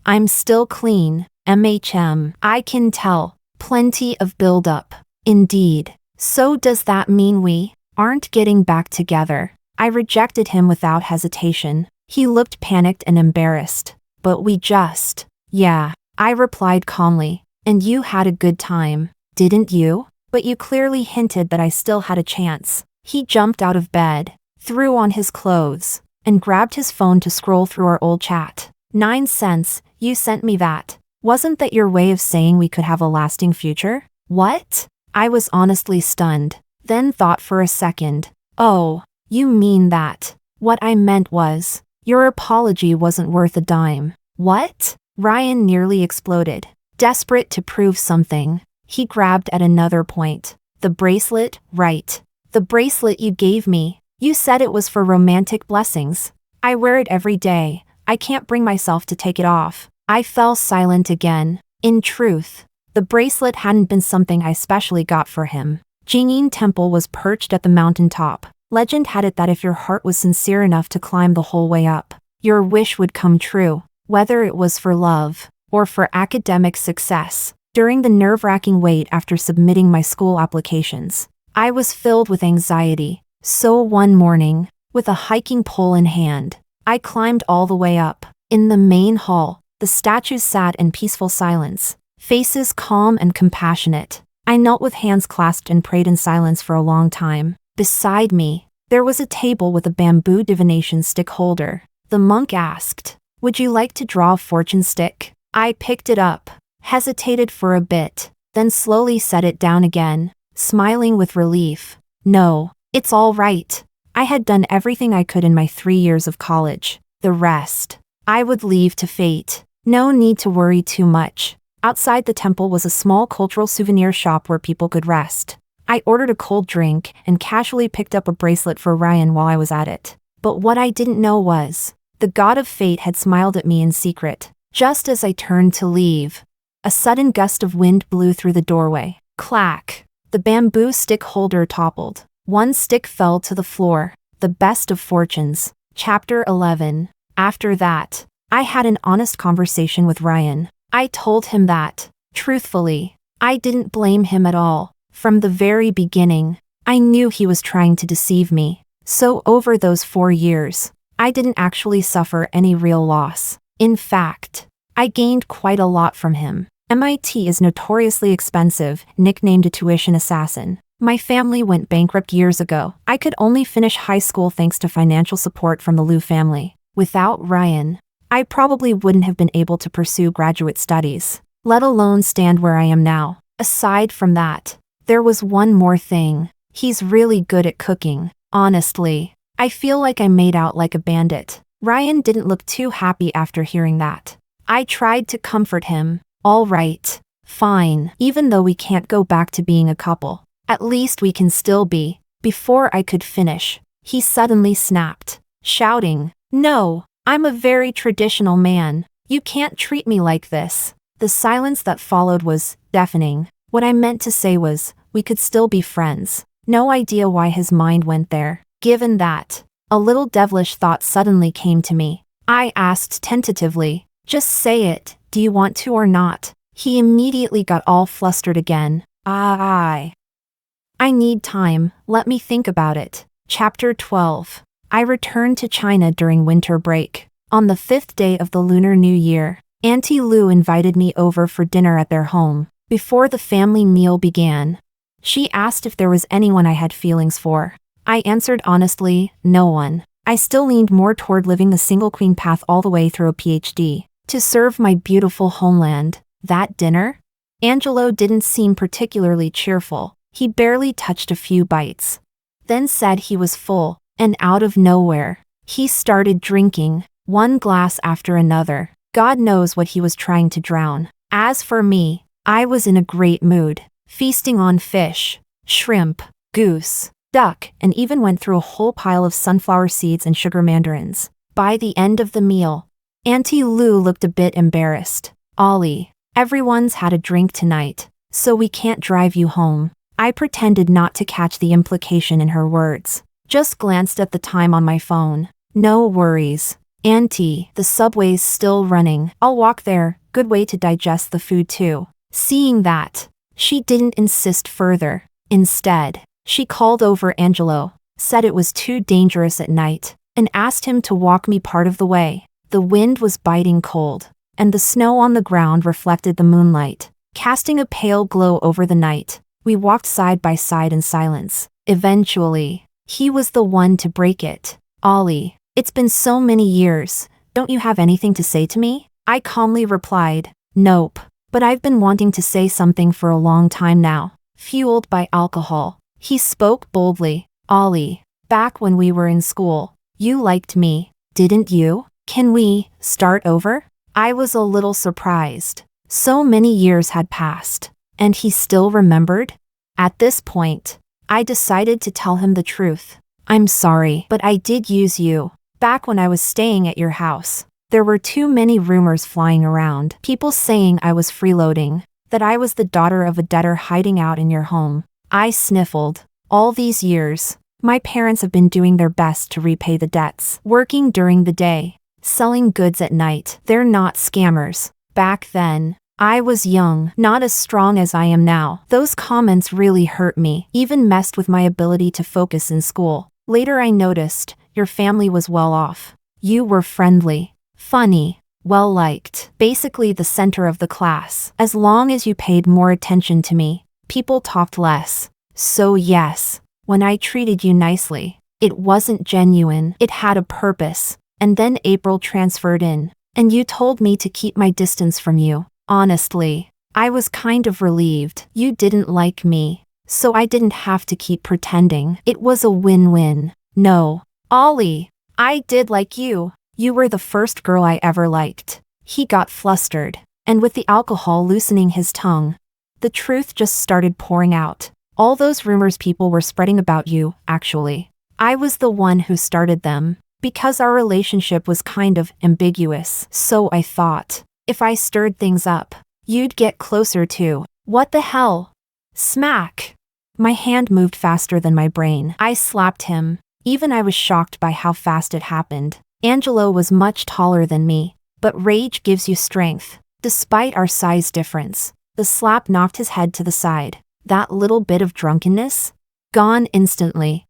"I'm still clean, I can tell. Plenty of build-up." "Indeed. So does that mean we aren't getting back together?" I rejected him without hesitation. He looked panicked and embarrassed. "But we just..." "Yeah," I replied calmly. "And you had a good time, didn't you? But you clearly hinted that I still had a chance." He jumped out of bed, threw on his clothes, and grabbed his phone to scroll through our old chat. "9 cents, you sent me that. Wasn't that your way of saying we could have a lasting future?" "What?" I was honestly stunned, then thought for a second. "Oh, you mean that. What I meant was, your apology wasn't worth a dime." "What?" Ryan nearly exploded. Desperate to prove something, he grabbed at another point. "The bracelet, right? The bracelet you gave me. You said it was for romantic blessings. I wear it every day. I can't bring myself to take it off." I fell silent again. In truth, the bracelet hadn't been something I specially got for him. Jingyin Temple was perched at the mountaintop. Legend had it that if your heart was sincere enough to climb the whole way up, your wish would come true, whether it was for love or for academic success. During the nerve-wracking wait after submitting my school applications, I was filled with anxiety. So one morning, with a hiking pole in hand, I climbed all the way up. In the main hall, the statues sat in peaceful silence, faces calm and compassionate. I knelt with hands clasped and prayed in silence for a long time. Beside me, there was a table with a bamboo divination stick holder. The monk asked, "Would you like to draw a fortune stick?" I picked it up, hesitated for a bit, then slowly set it down again, smiling with relief. "No, it's all right. I had done everything I could in my 3 years of college. The rest, I would leave to fate. No need to worry too much." Outside the temple was a small cultural souvenir shop where people could rest. I ordered a cold drink and casually picked up a bracelet for Ryan while I was at it. But what I didn't know was, the god of fate had smiled at me in secret. Just as I turned to leave, a sudden gust of wind blew through the doorway. Clack! The bamboo stick holder toppled. One stick fell to the floor. The best of fortunes. Chapter 11. After that, I had an honest conversation with Ryan. I told him that, truthfully, I didn't blame him at all. From the very beginning, I knew he was trying to deceive me. So over those 4 years, I didn't actually suffer any real loss. In fact, I gained quite a lot from him. MIT is notoriously expensive, nicknamed a tuition assassin. My family went bankrupt years ago. I could only finish high school thanks to financial support from the Liu family. Without Ryan, I probably wouldn't have been able to pursue graduate studies, let alone stand where I am now. Aside from that, there was one more thing. He's really good at cooking. Honestly, I feel like I made out like a bandit. Ryan didn't look too happy after hearing that. I tried to comfort him. "All right, fine. Even though we can't go back to being a couple, at least we can still be." Before I could finish, he suddenly snapped, shouting, "No, I'm a very traditional man. You can't treat me like this." The silence that followed was deafening. What I meant to say was, we could still be friends. No idea why his mind went there. Given that, a little devilish thought suddenly came to me. I asked tentatively, "Just say it, do you want to or not?" He immediately got all flustered again. I need time, let me think about it." Chapter 12. I returned to China during winter break. On the 5th day of the Lunar New Year, Auntie Lou invited me over for dinner at their home. Before the family meal began, she asked if there was anyone I had feelings for. I answered honestly, no one. I still leaned more toward living the single queen path all the way through a PhD. To serve my beautiful homeland. That dinner? Angelo didn't seem particularly cheerful. He barely touched a few bites. Then said he was full, and out of nowhere, he started drinking, one glass after another. God knows what he was trying to drown. As for me, I was in a great mood, feasting on fish, shrimp, goose, duck, and even went through a whole pile of sunflower seeds and sugar mandarins. By the end of the meal, Auntie Lou looked a bit embarrassed. Ollie, everyone's had a drink tonight, so we can't drive you home. I pretended not to catch the implication in her words. Just glanced at the time on my phone. No worries. Auntie, the subway's still running. I'll walk there. Good way to digest the food too. Seeing that, she didn't insist further. Instead, she called over Angelo, said it was too dangerous at night, and asked him to walk me part of the way. The wind was biting cold, and the snow on the ground reflected the moonlight, casting a pale glow over the night. We walked side by side in silence. Eventually, he was the one to break it. Ollie, it's been so many years. Don't you have anything to say to me? I calmly replied, nope, but I've been wanting to say something for a long time now. Fueled by alcohol, he spoke boldly. Ollie, back when we were in school, you liked me, didn't you? Can we start over? I was a little surprised. So many years had passed, and he still remembered? At this point, I decided to tell him the truth. I'm sorry, but I did use you. Back when I was staying at your house, there were too many rumors flying around. People saying I was freeloading, that I was the daughter of a debtor hiding out in your home. I sniffled. All these years, my parents have been doing their best to repay the debts, working during the day, selling goods at night. They're not scammers. Back then, I was young, not as strong as I am now. Those comments really hurt me, even messed with my ability to focus in school. Later I noticed, your family was well off. You were friendly, funny, well-liked, basically the center of the class. As long as you paid more attention to me, people talked less. So yes, when I treated you nicely, it wasn't genuine. It had a purpose. And then April transferred in, and you told me to keep my distance from you. Honestly, I was kind of relieved. You didn't like me, so I didn't have to keep pretending. It was a win-win. No, Ollie, I did like you. You were the first girl I ever liked. He got flustered, and with the alcohol loosening his tongue, the truth just started pouring out. All those rumors people were spreading about you, actually. I was the one who started them, because our relationship was kind of ambiguous. So I thought, if I stirred things up, you'd get closer too. What the hell? Smack! My hand moved faster than my brain. I slapped him. Even I was shocked by how fast it happened. Angelo was much taller than me, but rage gives you strength. Despite our size difference, the slap knocked his head to the side. That little bit of drunkenness? Gone instantly.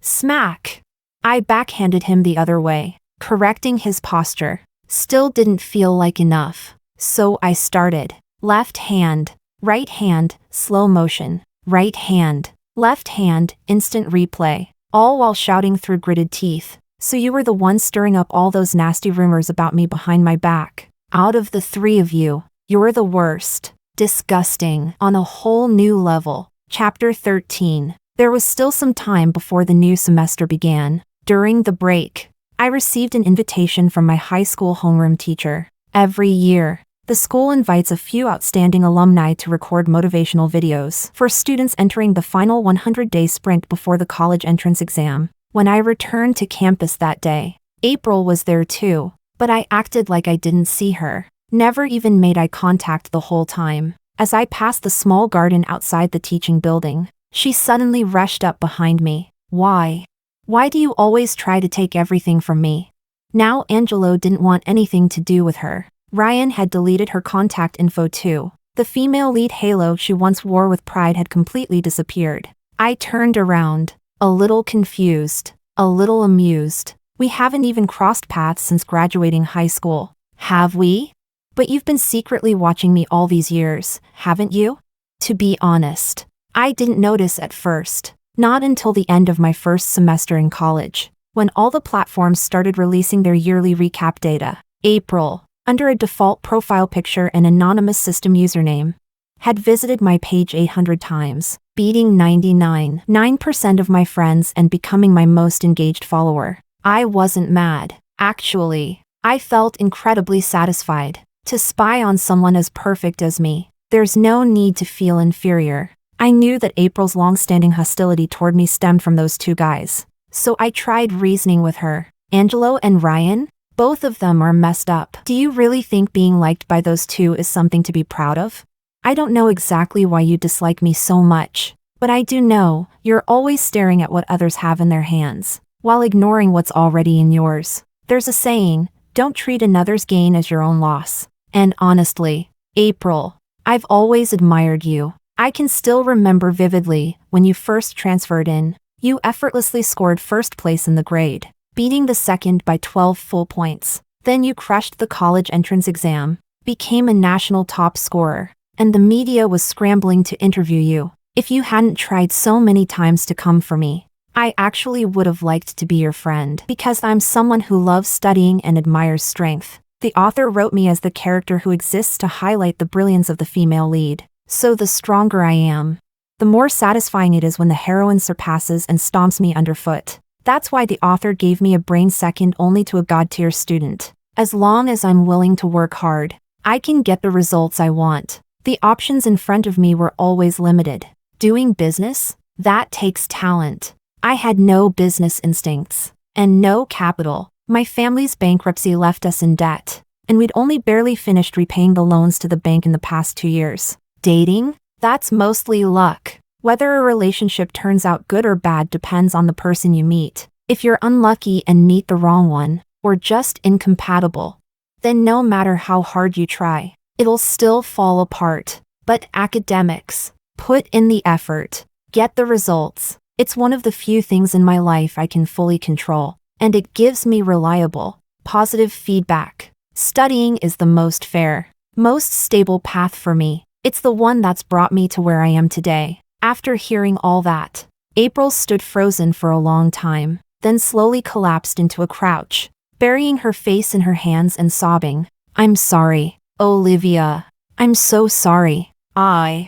Smack! I backhanded him the other way, correcting his posture. Still didn't feel like enough. So I started. Left hand, right hand, slow motion. Right hand, left hand, instant replay. All while shouting through gritted teeth. So you were the one stirring up all those nasty rumors about me behind my back. Out of the three of you, you're the worst. Disgusting. On a whole new level. Chapter 13. There was still some time before the new semester began. During the break, I received an invitation from my high school homeroom teacher. Every year, the school invites a few outstanding alumni to record motivational videos for students entering the final 100-day sprint before the college entrance exam. When I returned to campus that day, April was there too, but I acted like I didn't see her. Never even made eye contact the whole time. As I passed the small garden outside the teaching building, she suddenly rushed up behind me. Why? Why do you always try to take everything from me? Now Angelo didn't want anything to do with her. Ryan had deleted her contact info too. The female lead halo she once wore with pride had completely disappeared. I turned around, a little confused, a little amused. We haven't even crossed paths since graduating high school. Have we? But you've been secretly watching me all these years, haven't you? To be honest, I didn't notice at first. Not until the end of my first semester in college, when all the platforms started releasing their yearly recap data. April, under a default profile picture and anonymous system username, had visited my page 800 times, beating 99.9% of my friends and becoming my most engaged follower. I wasn't mad. Actually, I felt incredibly satisfied. To spy on someone as perfect as me, there's no need to feel inferior. I knew that April's long-standing hostility toward me stemmed from those two guys. So I tried reasoning with her. Angelo and Ryan? Both of them are messed up. Do you really think being liked by those two is something to be proud of? I don't know exactly why you dislike me so much, but I do know you're always staring at what others have in their hands, while ignoring what's already in yours. There's a saying, don't treat another's gain as your own loss. And honestly, April, I've always admired you. I can still remember vividly when you first transferred in. You effortlessly scored first place in the grade, beating the second by 12 full points. Then you crushed the college entrance exam, became a national top scorer, and the media was scrambling to interview you. If you hadn't tried so many times to come for me, I actually would have liked to be your friend, because I'm someone who loves studying and admires strength. The author wrote me as the character who exists to highlight the brilliance of the female lead. So the stronger I am, the more satisfying it is when the heroine surpasses and stomps me underfoot. That's why the author gave me a brain second only to a god-tier student. As long as I'm willing to work hard, I can get the results I want. The options in front of me were always limited. Doing business? That takes talent. I had no business instincts. And no capital. My family's bankruptcy left us in debt, and we'd only barely finished repaying the loans to the bank in the past 2 years. Dating? That's mostly luck. Whether a relationship turns out good or bad depends on the person you meet. If you're unlucky and meet the wrong one, or just incompatible, then no matter how hard you try, it'll still fall apart. But academics, put in the effort, get the results. It's one of the few things in my life I can fully control, and it gives me reliable, positive feedback. Studying is the most fair, most stable path for me. It's the one that's brought me to where I am today. After hearing all that, April stood frozen for a long time, then slowly collapsed into a crouch, burying her face in her hands and sobbing. I'm sorry, Olivia. I'm so sorry. I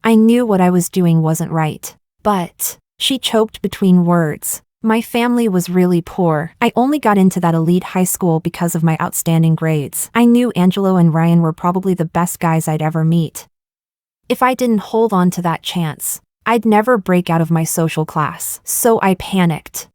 knew what I was doing wasn't right. But, she choked between words. My family was really poor. I only got into that elite high school because of my outstanding grades. I knew Angelo and Ryan were probably the best guys I'd ever meet. If I didn't hold on to that chance, I'd never break out of my social class. So I panicked.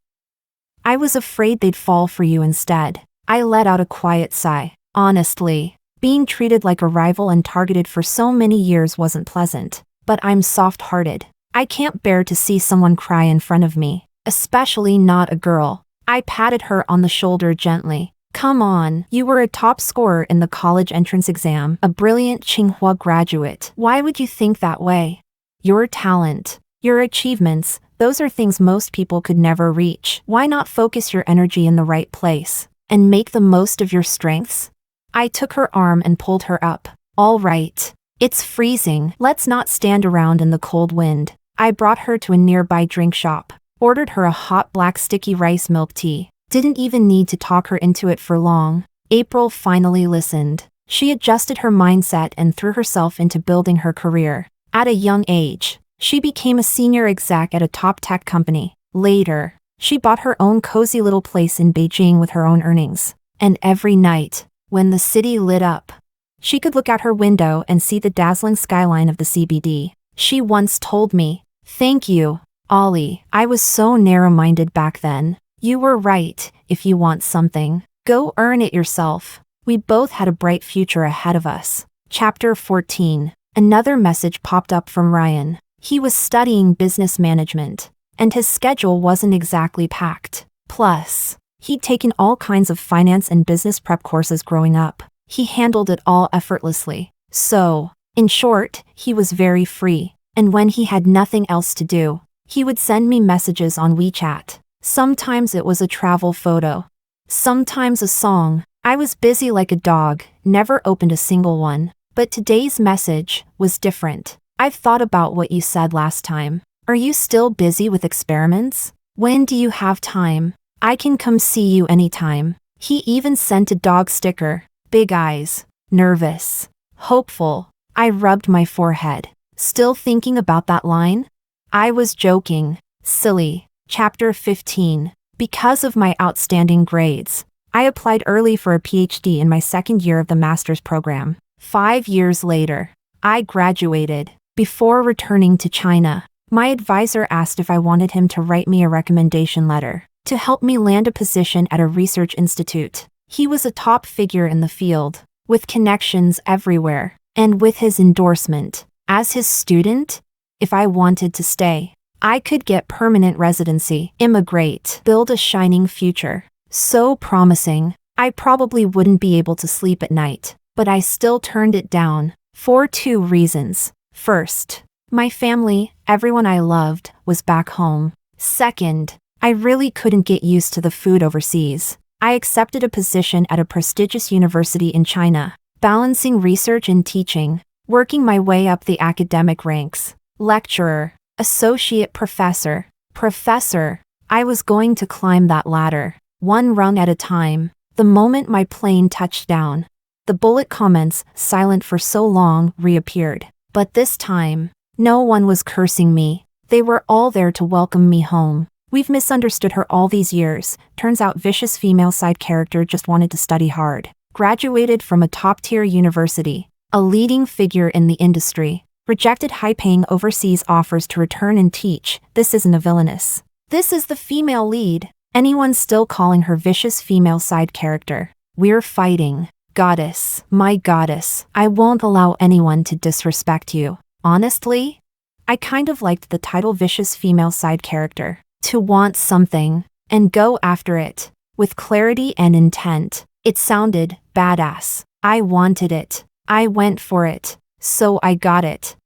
I was afraid they'd fall for you instead. I let out a quiet sigh. Honestly, being treated like a rival and targeted for so many years wasn't pleasant. But I'm soft-hearted. I can't bear to see someone cry in front of me. Especially not a girl. I patted her on the shoulder gently. Come on, you were a top scorer in the college entrance exam, a brilliant Tsinghua graduate. Why would you think that way? Your talent, your achievements, those are things most people could never reach. Why not focus your energy in the right place, and make the most of your strengths? I took her arm and pulled her up. All right. It's freezing. Let's not stand around in the cold wind. I brought her to a nearby drink shop. Ordered her a hot black sticky rice milk tea. Didn't even need to talk her into it for long. April finally listened. She adjusted her mindset and threw herself into building her career. At a young age, she became a senior exec at a top tech company. Later, she bought her own cozy little place in Beijing with her own earnings. And every night, when the city lit up, she could look out her window and see the dazzling skyline of the CBD. She once told me, "Thank you, Ollie, I was so narrow-minded back then. You were right. If you want something, go earn it yourself." We both had a bright future ahead of us. Chapter 14. Another message popped up from Ryan. He was studying business management, and his schedule wasn't exactly packed. Plus, he'd taken all kinds of finance and business prep courses growing up. He handled it all effortlessly. So, in short, he was very free. And when he had nothing else to do, he would send me messages on WeChat. Sometimes it was a travel photo. Sometimes a song. I was busy like a dog, never opened a single one. But today's message was different. I've thought about what you said last time. Are you still busy with experiments? When do you have time? I can come see you anytime. He even sent a dog sticker. Big eyes. Nervous. Hopeful. I rubbed my forehead. Still thinking about that line? I was joking. Silly. Chapter 15. Because of my outstanding grades, I applied early for a PhD in my second year of the master's program. 5 years later, I graduated. Before returning to China, my advisor asked if I wanted him to write me a recommendation letter to help me land a position at a research institute. He was a top figure in the field, with connections everywhere, and with his endorsement, as his student, if I wanted to stay, I could get permanent residency, immigrate, build a shining future. So promising. I probably wouldn't be able to sleep at night, but I still turned it down, for 2 reasons. First, my family, everyone I loved, was back home. Second, I really couldn't get used to the food overseas. I accepted a position at a prestigious university in China, balancing research and teaching, working my way up the academic ranks. Lecturer, associate professor, professor. I was going to climb that ladder, one rung at a time. The moment my plane touched down, the bullet comments, silent for so long, reappeared. But this time, no one was cursing me. They were all there to welcome me home. We've misunderstood her all these years. Turns out vicious female side character just wanted to study hard. Graduated from a top-tier university, a leading figure in the industry. Rejected high-paying overseas offers to return and teach. This isn't a villainess. This is the female lead. Anyone still calling her vicious female side character. We're fighting. Goddess, my goddess, I won't allow anyone to disrespect you. Honestly, I kind of liked the title vicious female side character. To want something, and go after it, with clarity and intent. It sounded badass. I wanted it. I went for it. So I got it.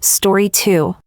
Story 2.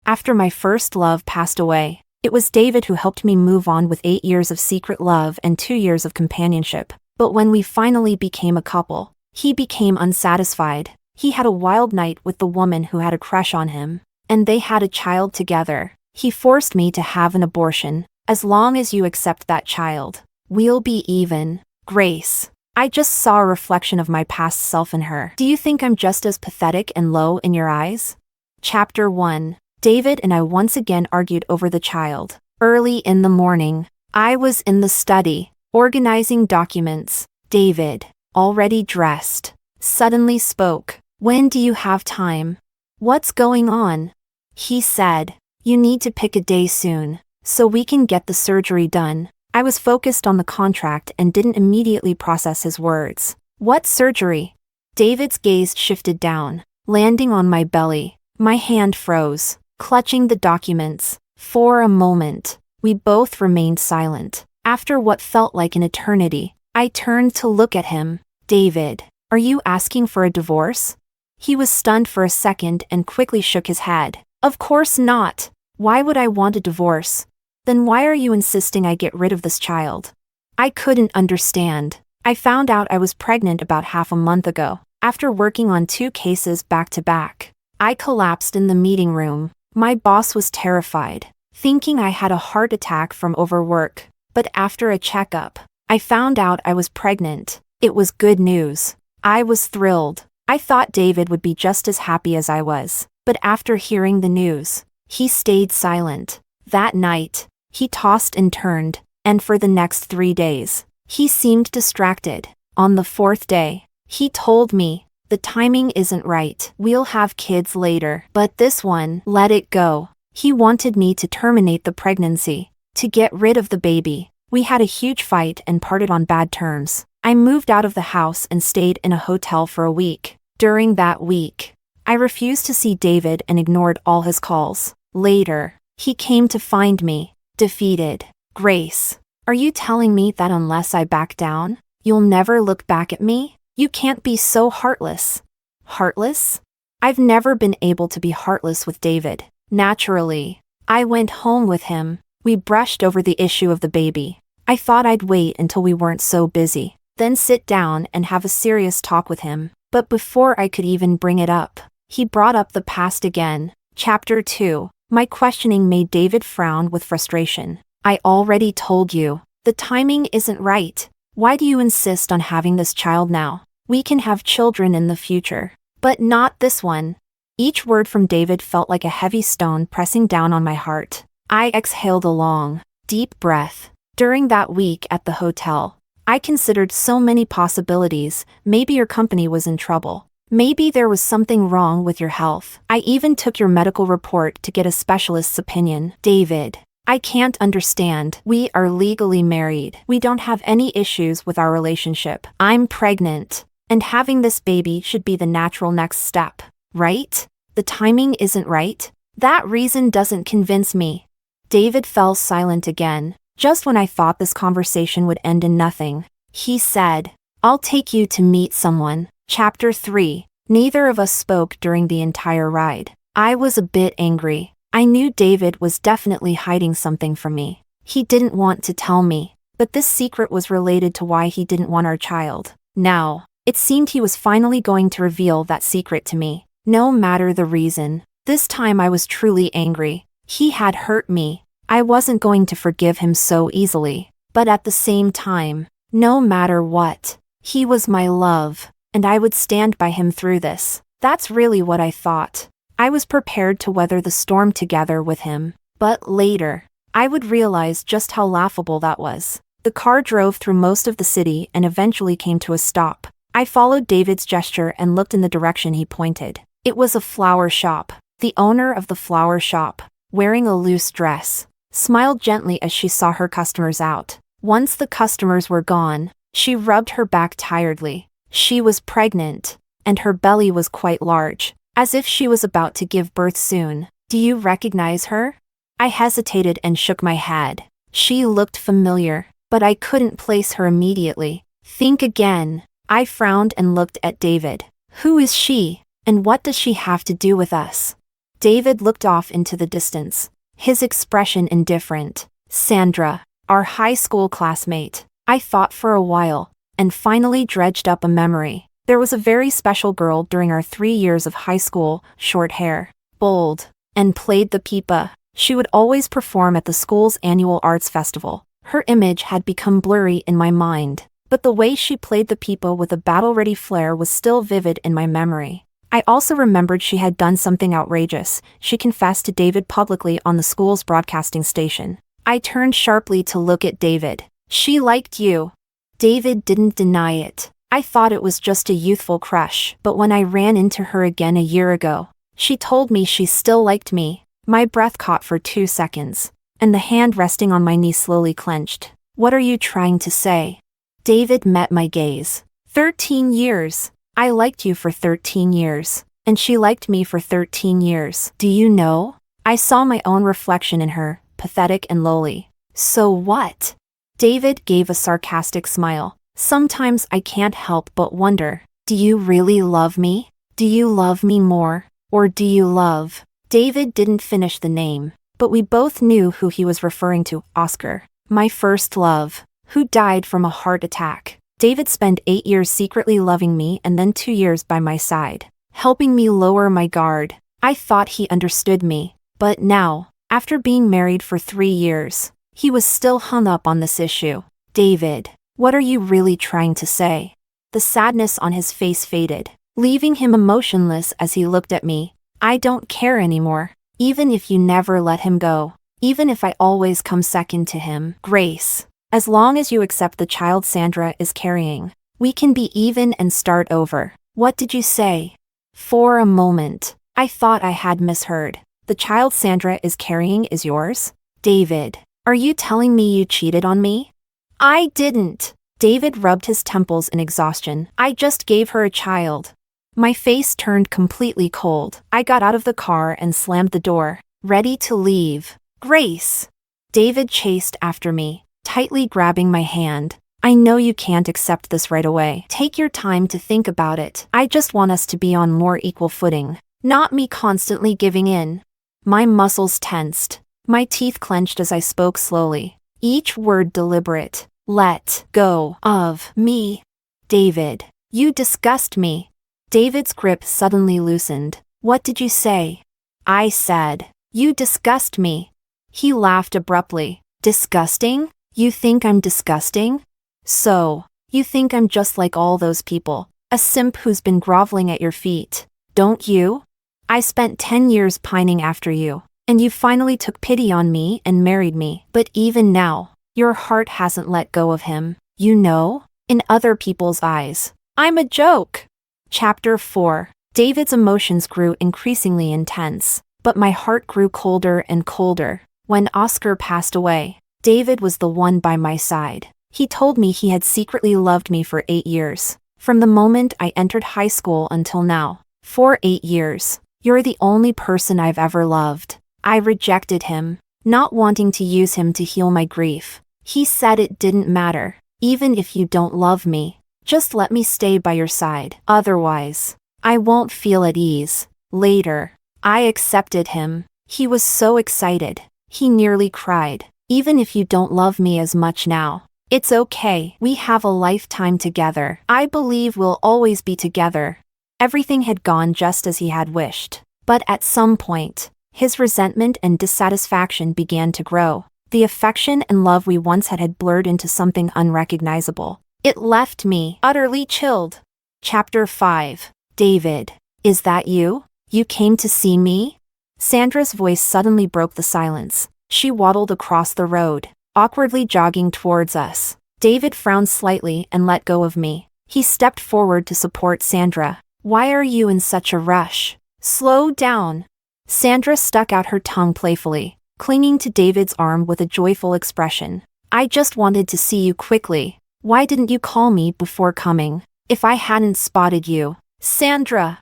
After my first love passed away, it was David who helped me move on with 8 years of secret love and 2 years of companionship. But when we finally became a couple, he became unsatisfied. He had a wild night with the woman who had a crush on him, and they had a child together. He forced me to have an abortion. As long as you accept that child, we'll be even. Grace. I just saw a reflection of my past self in her. Do you think I'm just as pathetic and low in your eyes? Chapter 1. David and I once again argued over the child. Early in the morning, I was in the study, organizing documents. David, already dressed, suddenly spoke. When do you have time? What's going on? He said, you need to pick a day soon, so we can get the surgery done. I was focused on the contract and didn't immediately process his words. What surgery? David's gaze shifted down, landing on my belly. My hand froze, clutching the documents. For a moment, we both remained silent. After what felt like an eternity, I turned to look at him. David, are you asking for a divorce? He was stunned for a second and quickly shook his head. Of course not. Why would I want a divorce? Then why are you insisting I get rid of this child? I couldn't understand. I found out I was pregnant about half a month ago, after working on 2 cases back to back. I collapsed in the meeting room. My boss was terrified, thinking I had a heart attack from overwork. But after a checkup, I found out I was pregnant. It was good news. I was thrilled. I thought David would be just as happy as I was. But after hearing the news, he stayed silent. That night, he tossed and turned, and for the next 3 days, he seemed distracted. On the 4th day, he told me, the timing isn't right. We'll have kids later. But this one, let it go. He wanted me to terminate the pregnancy, to get rid of the baby. We had a huge fight and parted on bad terms. I moved out of the house and stayed in a hotel for a week. During that week, I refused to see David and ignored all his calls. Later, he came to find me, defeated. Grace, are you telling me that unless I back down, you'll never look back at me? You can't be so heartless. Heartless? I've never been able to be heartless with David. Naturally, I went home with him. We brushed over the issue of the baby. I thought I'd wait until we weren't so busy, then sit down and have a serious talk with him. But before I could even bring it up, he brought up the past again. Chapter 2. My questioning made David frown with frustration. I already told you. The timing isn't right. Why do you insist on having this child now? We can have children in the future. But not this one. Each word from David felt like a heavy stone pressing down on my heart. I exhaled a long, deep breath. During that week at the hotel, I considered so many possibilities. Maybe your company was in trouble. Maybe there was something wrong with your health. I even took your medical report to get a specialist's opinion. David, I can't understand. We are legally married. We don't have any issues with our relationship. I'm pregnant, and having this baby should be the natural next step, right? The timing isn't right. That reason doesn't convince me. David fell silent again. Just when I thought this conversation would end in nothing, he said, I'll take you to meet someone. Chapter 3. Neither of us spoke during the entire ride. I was a bit angry. I knew David was definitely hiding something from me. He didn't want to tell me, but this secret was related to why he didn't want our child. Now, it seemed he was finally going to reveal that secret to me. No matter the reason, this time I was truly angry. He had hurt me. I wasn't going to forgive him so easily, but at the same time, no matter what, he was my love, and I would stand by him through this. That's really what I thought. I was prepared to weather the storm together with him, but later, I would realize just how laughable that was. The car drove through most of the city and eventually came to a stop. I followed David's gesture and looked in the direction he pointed. It was a flower shop. The owner of the flower shop, wearing a loose dress, smiled gently as she saw her customers out. Once the customers were gone, she rubbed her back tiredly. She was pregnant, and her belly was quite large, as if she was about to give birth soon. Do you recognize her? I hesitated and shook my head. She looked familiar, but I couldn't place her immediately. Think again. I frowned and looked at David. Who is she, and what does she have to do with us? David looked off into the distance, his expression indifferent. Sandra, our high school classmate. I thought for a while, and finally dredged up a memory. There was a very special girl during our 3 years of high school, short hair, bold, and played the pipa. She would always perform at the school's annual arts festival. Her image had become blurry in my mind, but the way she played the pipa with a battle-ready flair was still vivid in my memory. I also remembered she had done something outrageous. She confessed to David publicly on the school's broadcasting station. I turned sharply to look at David. She liked you. David didn't deny it. I thought it was just a youthful crush, but when I ran into her again a year ago, she told me she still liked me. My breath caught for 2 seconds, and the hand resting on my knee slowly clenched. What are you trying to say? David met my gaze. 13 years. I liked you for 13 years, and she liked me for 13 years. Do you know? I saw my own reflection in her, pathetic and lowly. So what? David gave a sarcastic smile. Sometimes I can't help but wonder, do you really love me? Do you love me more, or do you love? David didn't finish the name, but we both knew who he was referring to, Oscar, my first love, who died from a heart attack. David spent 8 years secretly loving me and then 2 years by my side, helping me lower my guard. I thought he understood me, but now, after being married for 3 years, he was still hung up on this issue. David, what are you really trying to say? The sadness on his face faded, leaving him emotionless as he looked at me. I don't care anymore, even if you never let him go, even if I always come second to him. Grace, as long as you accept the child Sandra is carrying, we can be even and start over. What did you say? For a moment, I thought I had misheard. The child Sandra is carrying is yours? David, are you telling me you cheated on me? I didn't. David rubbed his temples in exhaustion. I just gave her a child. My face turned completely cold. I got out of the car and slammed the door, ready to leave. Grace! David chased after me, tightly grabbing my hand. I know you can't accept this right away. Take your time to think about it. I just want us to be on more equal footing, not me constantly giving in. My muscles tensed. My teeth clenched as I spoke slowly. each word deliberate. Let go of me. David, you disgust me. David's grip suddenly loosened. What did you say? I said, you disgust me. He laughed abruptly. Disgusting? You think I'm disgusting? So, you think I'm just like all those people, a simp who's been groveling at your feet, don't you? I spent 10 years pining after you, and you finally took pity on me and married me. But even now, your heart hasn't let go of him, you know? In other people's eyes, I'm a joke. Chapter 4. David's emotions grew increasingly intense, but my heart grew colder and colder. When Oscar passed away, David was the one by my side. He told me he had secretly loved me for 8 years, from the moment I entered high school until now. For 8 years. You're the only person I've ever loved. I rejected him, not wanting to use him to heal my grief. He said it didn't matter, even if you don't love me. Just let me stay by your side. Otherwise, I won't feel at ease. Later, I accepted him. He was so excited. He nearly cried. Even if you don't love me as much now, it's okay. We have a lifetime together. I believe we'll always be together. Everything had gone just as he had wished. But at some point, his resentment and dissatisfaction began to grow. The affection and love we once had blurred into something unrecognizable. It left me utterly chilled. Chapter 5. David, is that you? You came to see me? Sandra's voice suddenly broke the silence. She waddled across the road, awkwardly jogging towards us. David frowned slightly and let go of me. He stepped forward to support Sandra. Why are you in such a rush? Slow down. Sandra stuck out her tongue playfully, clinging to David's arm with a joyful expression. I just wanted to see you quickly. Why didn't you call me before coming? If I hadn't spotted you. Sandra.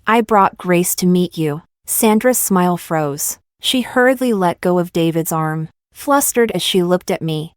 I brought Grace to meet you. Sandra's smile froze. She hurriedly let go of David's arm, flustered as she looked at me.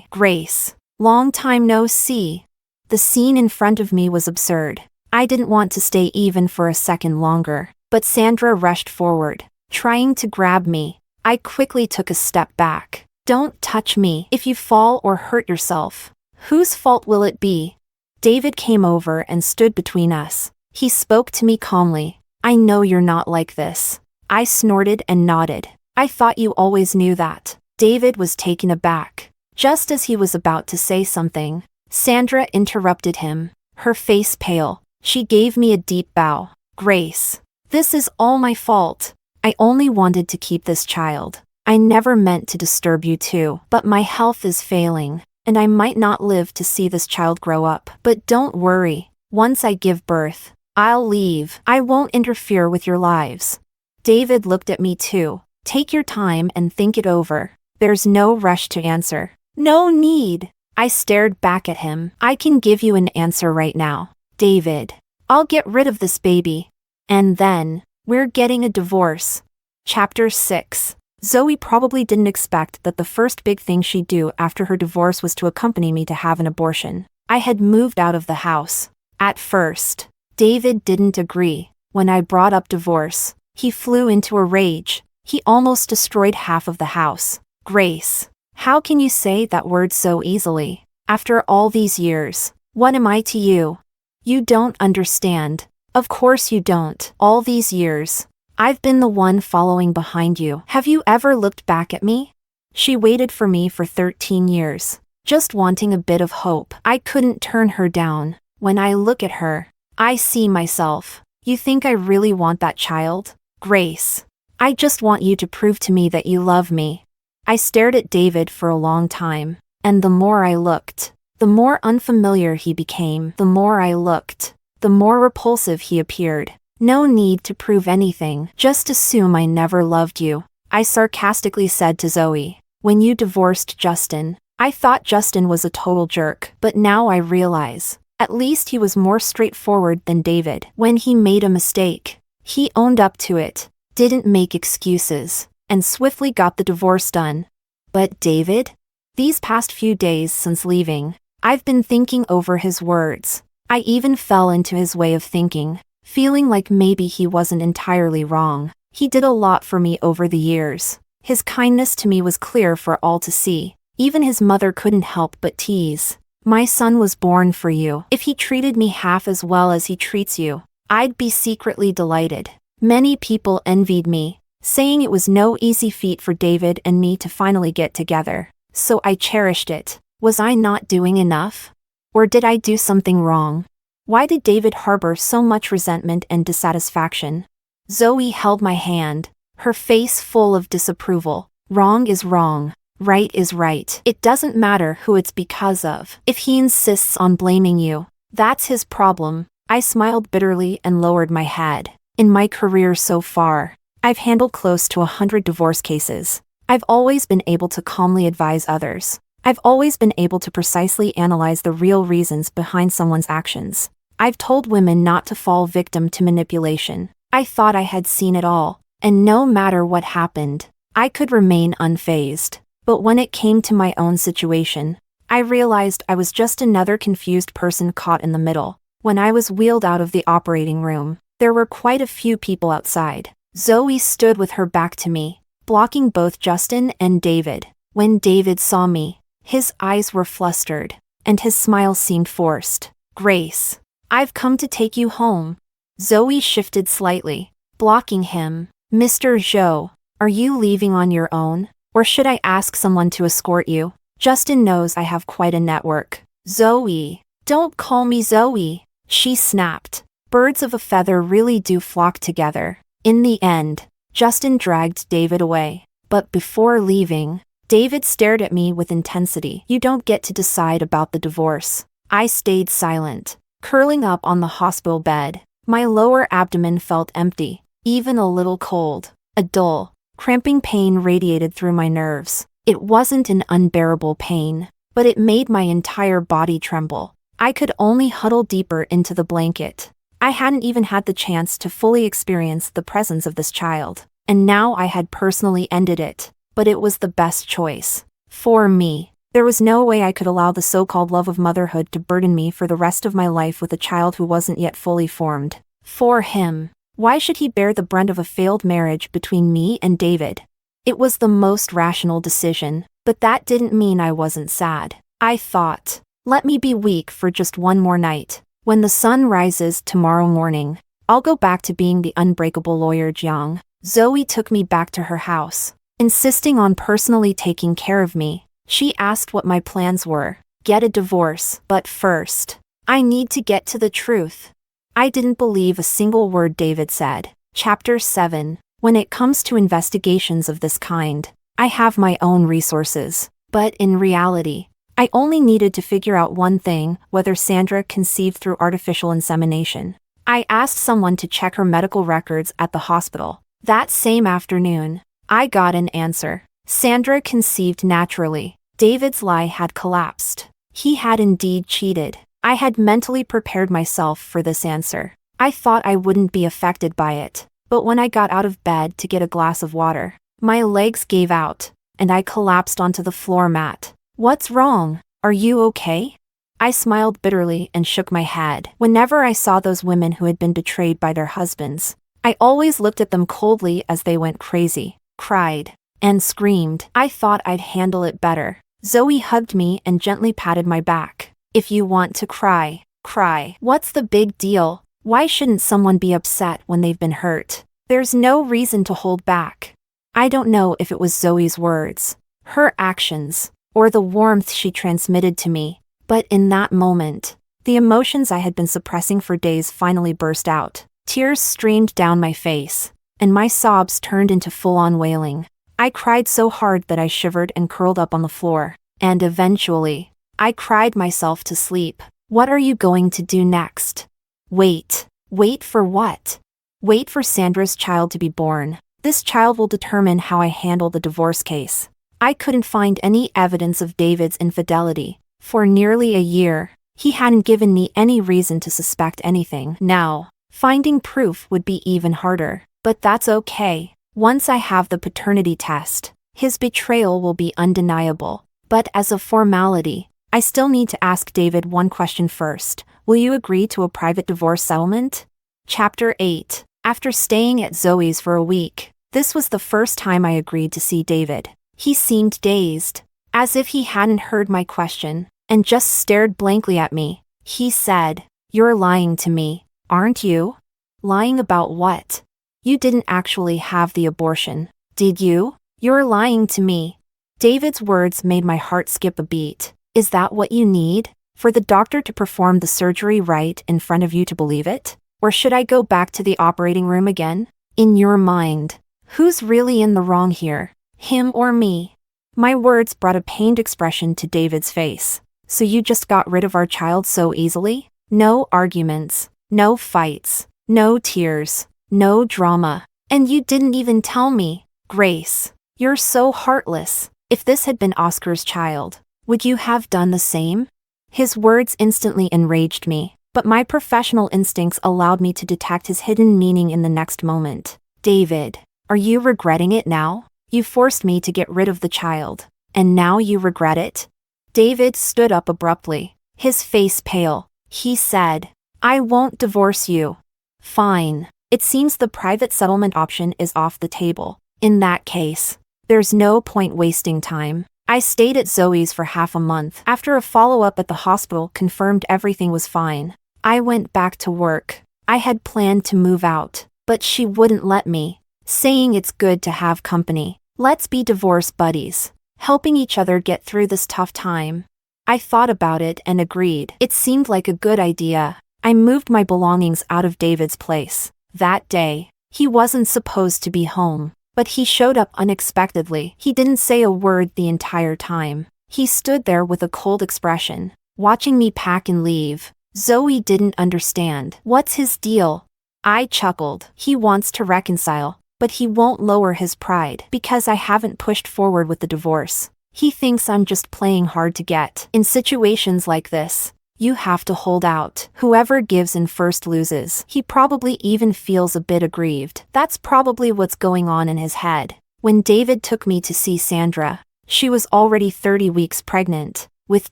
Grace. Long time no see. The scene in front of me was absurd. I didn't want to stay even for a second longer, but Sandra rushed forward, trying to grab me. I quickly took a step back. Don't touch me. If you fall or hurt yourself, whose fault will it be? David came over and stood between us. He spoke to me calmly. I know you're not like this. I snorted and nodded. I thought you always knew that. David was taken aback. Just as he was about to say something, Sandra interrupted him, her face pale. She gave me a deep bow. Grace, this is all my fault. I only wanted to keep this child. I never meant to disturb you too, but my health is failing, and I might not live to see this child grow up. But don't worry. Once I give birth, I'll leave. I won't interfere with your lives. David looked at me too. Take your time and think it over. There's no rush to answer. No need. I stared back at him. I can give you an answer right now. David, I'll get rid of this baby. And then, we're getting a divorce. Chapter 6. Zoe probably didn't expect that the first big thing she'd do after her divorce was to accompany me to have an abortion. I had moved out of the house. At first, David didn't agree. When I brought up divorce, he flew into a rage. He almost destroyed half of the house. Grace, how can you say that word so easily? After all these years, what am I to you? You don't understand. Of course you don't. All these years, I've been the one following behind you. Have you ever looked back at me? She waited for me for 13 years, just wanting a bit of hope. I couldn't turn her down. When I look at her, I see myself. You think I really want that child? Grace, I just want you to prove to me that you love me. I stared at David for a long time, and the more I looked, the more unfamiliar he became. The more I looked, the more repulsive he appeared. No need to prove anything. Just assume I never loved you. I sarcastically said to Zoe. When you divorced Justin, I thought Justin was a total jerk, but now I realize, at least he was more straightforward than David. When he made a mistake, he owned up to it, didn't make excuses, and swiftly got the divorce done. But David? These past few days since leaving, I've been thinking over his words. I even fell into his way of thinking, feeling like maybe he wasn't entirely wrong. He did a lot for me over the years. His kindness to me was clear for all to see. Even his mother couldn't help but tease. My son was born for you. If he treated me half as well as he treats you, I'd be secretly delighted. Many people envied me, saying it was no easy feat for David and me to finally get together. So I cherished it. Was I not doing enough? Or did I do something wrong? Why did David harbor so much resentment and dissatisfaction? Zoe held my hand, her face full of disapproval. Wrong is wrong. Right is right. It doesn't matter who it's because of. If he insists on blaming you, that's his problem. I smiled bitterly and lowered my head. In my career so far, I've handled close to 100 divorce cases. I've always been able to calmly advise others. I've always been able to precisely analyze the real reasons behind someone's actions. I've told women not to fall victim to manipulation. I thought I had seen it all, and no matter what happened, I could remain unfazed. But when it came to my own situation, I realized I was just another confused person caught in the middle. When I was wheeled out of the operating room, there were quite a few people outside. Zoe stood with her back to me, blocking both Justin and David. When David saw me, his eyes were flustered, and his smile seemed forced. Grace, I've come to take you home. Zoe shifted slightly, blocking him. Mr. Zhou, are you leaving on your own? Or should I ask someone to escort you? Justin knows I have quite a network. Zoe, don't call me Zoe, she snapped. Birds of a feather really do flock together. In the end, Justin dragged David away. But before leaving, David stared at me with intensity. You don't get to decide about the divorce. I stayed silent, curling up on the hospital bed. My lower abdomen felt empty, even a little cold. A dull, cramping pain radiated through my nerves. It wasn't an unbearable pain, but it made my entire body tremble. I could only huddle deeper into the blanket. I hadn't even had the chance to fully experience the presence of this child, and now I had personally ended it. But it was the best choice. For me, there was no way I could allow the so-called love of motherhood to burden me for the rest of my life with a child who wasn't yet fully formed. For him, why should he bear the brunt of a failed marriage between me and David? It was the most rational decision, but that didn't mean I wasn't sad. I thought, let me be weak for just one more night. When the sun rises tomorrow morning, I'll go back to being the unbreakable lawyer Jiang. Zoe took me back to her house, insisting on personally taking care of me. She asked what my plans were. Get a divorce, but first, I need to get to the truth. I didn't believe a single word David said. Chapter 7. When it comes to investigations of this kind, I have my own resources. But in reality, I only needed to figure out one thing, whether Sandra conceived through artificial insemination. I asked someone to check her medical records at the hospital. That same afternoon, I got an answer. Sandra conceived naturally. David's lie had collapsed. He had indeed cheated. I had mentally prepared myself for this answer. I thought I wouldn't be affected by it. But when I got out of bed to get a glass of water, my legs gave out, and I collapsed onto the floor mat. What's wrong? Are you okay? I smiled bitterly and shook my head. Whenever I saw those women who had been betrayed by their husbands, I always looked at them coldly as they went crazy, cried, and screamed. I thought I'd handle it better. Zoe hugged me and gently patted my back. If you want to cry, cry. What's the big deal? Why shouldn't someone be upset when they've been hurt? There's no reason to hold back. I don't know if it was Zoe's words, her actions, or the warmth she transmitted to me, but in that moment, the emotions I had been suppressing for days finally burst out. Tears streamed down my face, and my sobs turned into full-on wailing. I cried so hard that I shivered and curled up on the floor, and eventually, I cried myself to sleep. What are you going to do next? Wait. Wait for what? Wait for Sandra's child to be born. This child will determine how I handle the divorce case. I couldn't find any evidence of David's infidelity. For nearly a year, he hadn't given me any reason to suspect anything. Now, finding proof would be even harder. But that's okay. Once I have the paternity test, his betrayal will be undeniable. But as a formality, I still need to ask David one question first. Will you agree to a private divorce settlement? Chapter 8. After staying at Zoe's for a week, This was the first time I agreed to see David. He seemed dazed, as if he hadn't heard my question, and just stared blankly at me. He said, "You're lying to me, aren't you?" "Lying about what?" "You didn't actually have the abortion, did you?" "You're lying to me." David's words made my heart skip a beat. "Is that what you need? For the doctor to perform the surgery right in front of you to believe it? Or should I go back to the operating room again? In your mind, who's really in the wrong here, him or me?" My words brought a pained expression to David's face. "So you just got rid of our child so easily? No arguments, no fights, no tears, no drama. And you didn't even tell me. Grace, you're so heartless. If this had been Oscar's child, would you have done the same?" His words instantly enraged me, but my professional instincts allowed me to detect his hidden meaning in the next moment. "David, are you regretting it now? You forced me to get rid of the child, and now you regret it?" David stood up abruptly, his face pale. He said, "I won't divorce you." "Fine. It seems the private settlement option is off the table. In that case, there's no point wasting time." I stayed at Zoe's for half a month. After a follow-up at the hospital confirmed everything was fine, I went back to work. I had planned to move out, but she wouldn't let me, saying it's good to have company. Let's be divorce buddies, helping each other get through this tough time. I thought about it and agreed. It seemed like a good idea. I moved my belongings out of David's place. That day, he wasn't supposed to be home, but he showed up unexpectedly. He didn't say a word the entire time. He stood there with a cold expression, watching me pack and leave. Zoe didn't understand. "What's his deal?" I chuckled. "He wants to reconcile, but he won't lower his pride because I haven't pushed forward with the divorce. He thinks I'm just playing hard to get. In situations like this, you have to hold out. Whoever gives in first loses." He probably even feels a bit aggrieved. That's probably what's going on in his head. When David took me to see Sandra, she was already 30 weeks pregnant. With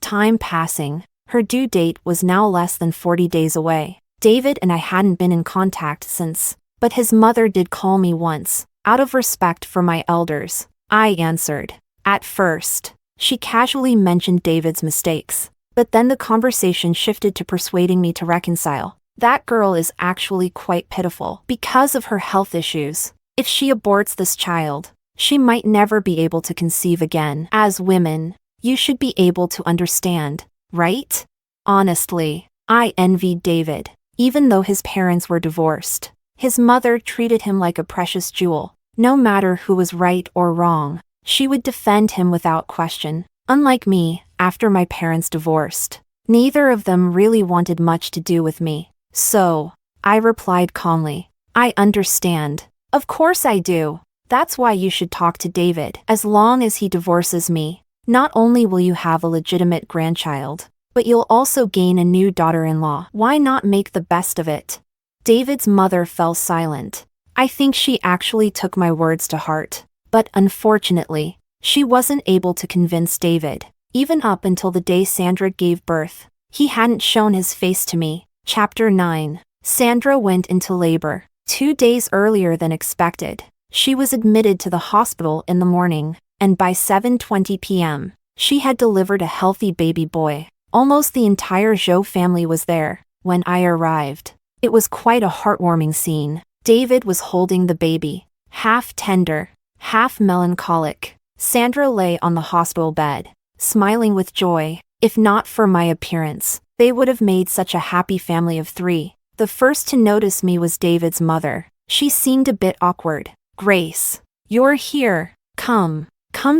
time passing, her due date was now less than 40 days away. David and I hadn't been in contact since, but his mother did call me once. Out of respect for my elders, I answered. At first, she casually mentioned David's mistakes, but then the conversation shifted to persuading me to reconcile. "That girl is actually quite pitiful because of her health issues. If she aborts this child, she might never be able to conceive again. As women, you should be able to understand, right?" Honestly, I envied David. Even though his parents were divorced, his mother treated him like a precious jewel. No matter who was right or wrong, she would defend him without question. Unlike me, after my parents divorced, neither of them really wanted much to do with me. So, I replied calmly, "I understand. Of course I do. That's why you should talk to David. As long as he divorces me, not only will you have a legitimate grandchild, but you'll also gain a new daughter-in-law. Why not make the best of it?" David's mother fell silent. I think she actually took my words to heart. But unfortunately, she wasn't able to convince David. Even up until the day Sandra gave birth, he hadn't shown his face to me. Chapter 9. Sandra went into labor 2 days earlier than expected. She was admitted to the hospital in the morning, and by 7:20 p.m., she had delivered a healthy baby boy. Almost the entire Zhou family was there when I arrived. It was quite a heartwarming scene. David was holding the baby, half tender, half melancholic. Sandra lay on the hospital bed, smiling with joy. If not for my appearance, they would have made such a happy family of 3. The first to notice me was David's mother. She seemed a bit awkward. "Grace, you're here. Come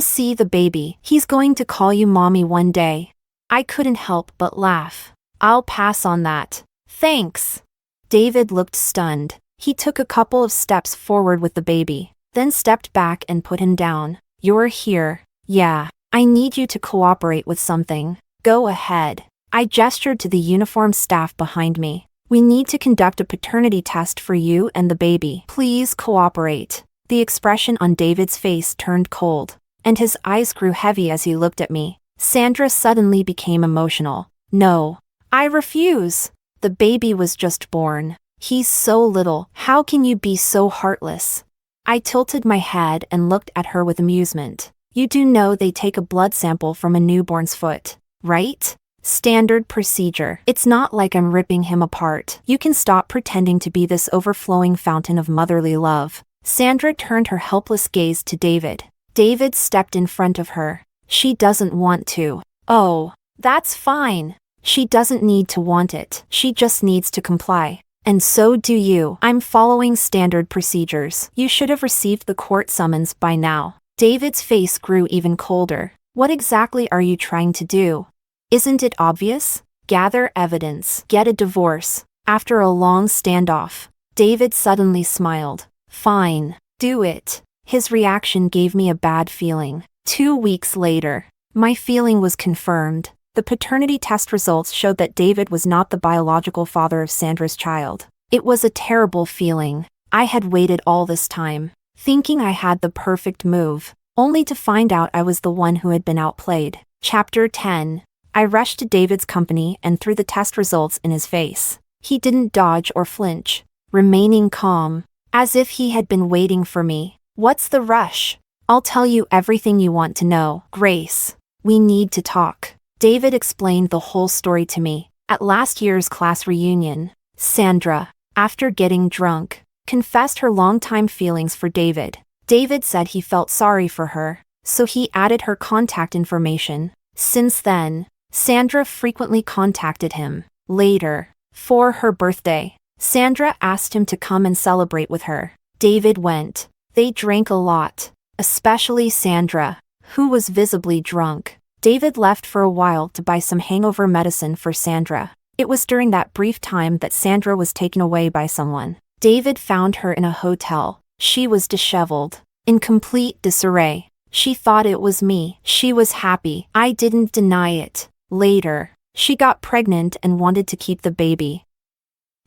see the baby. He's going to call you mommy one day." I couldn't help but laugh. "I'll pass on that. Thanks." David looked stunned. He took a couple of steps forward with the baby, then stepped back and put him down. "You're here. Yeah, I need you to cooperate with something. Go ahead." I gestured to the uniformed staff behind me. "We need to conduct a paternity test for you and the baby. Please cooperate." The expression on David's face turned cold, and his eyes grew heavy as he looked at me. Sandra suddenly became emotional. "No, I refuse. The baby was just born. He's so little. How can you be so heartless?" I tilted my head and looked at her with amusement. You do know they take a blood sample from a newborn's foot, right? Standard procedure. It's not like I'm ripping him apart. You can stop pretending to be this overflowing fountain of motherly love. Sandra turned her helpless gaze to David. David stepped in front of her. She doesn't want to. Oh, that's fine. She doesn't need to want it. She just needs to comply. And so do you. I'm following standard procedures. You should have received the court summons by now. David's face grew even colder. What exactly are you trying to do? Isn't it obvious? Gather evidence. Get a divorce. After a long standoff, David suddenly smiled. Fine. Do it. His reaction gave me a bad feeling. 2 weeks later, my feeling was confirmed. The paternity test results showed that David was not the biological father of Sandra's child. It was a terrible feeling. I had waited all this time, thinking I had the perfect move, only to find out I was the one who had been outplayed. Chapter 10. I rushed to David's company and threw the test results in his face. He didn't dodge or flinch, remaining calm, as if he had been waiting for me. What's the rush? I'll tell you everything you want to know. Grace, we need to talk. David explained the whole story to me. At last year's class reunion, Sandra, after getting drunk, confessed her longtime feelings for David. David said he felt sorry for her, so he added her contact information. Since then, Sandra frequently contacted him. Later, for her birthday, Sandra asked him to come and celebrate with her. David went. They drank a lot, especially Sandra, who was visibly drunk. David left for a while to buy some hangover medicine for Sandra. It was during that brief time that Sandra was taken away by someone. David found her in a hotel. She was disheveled, in complete disarray. She thought it was me. She was happy. I didn't deny it. Later, she got pregnant and wanted to keep the baby.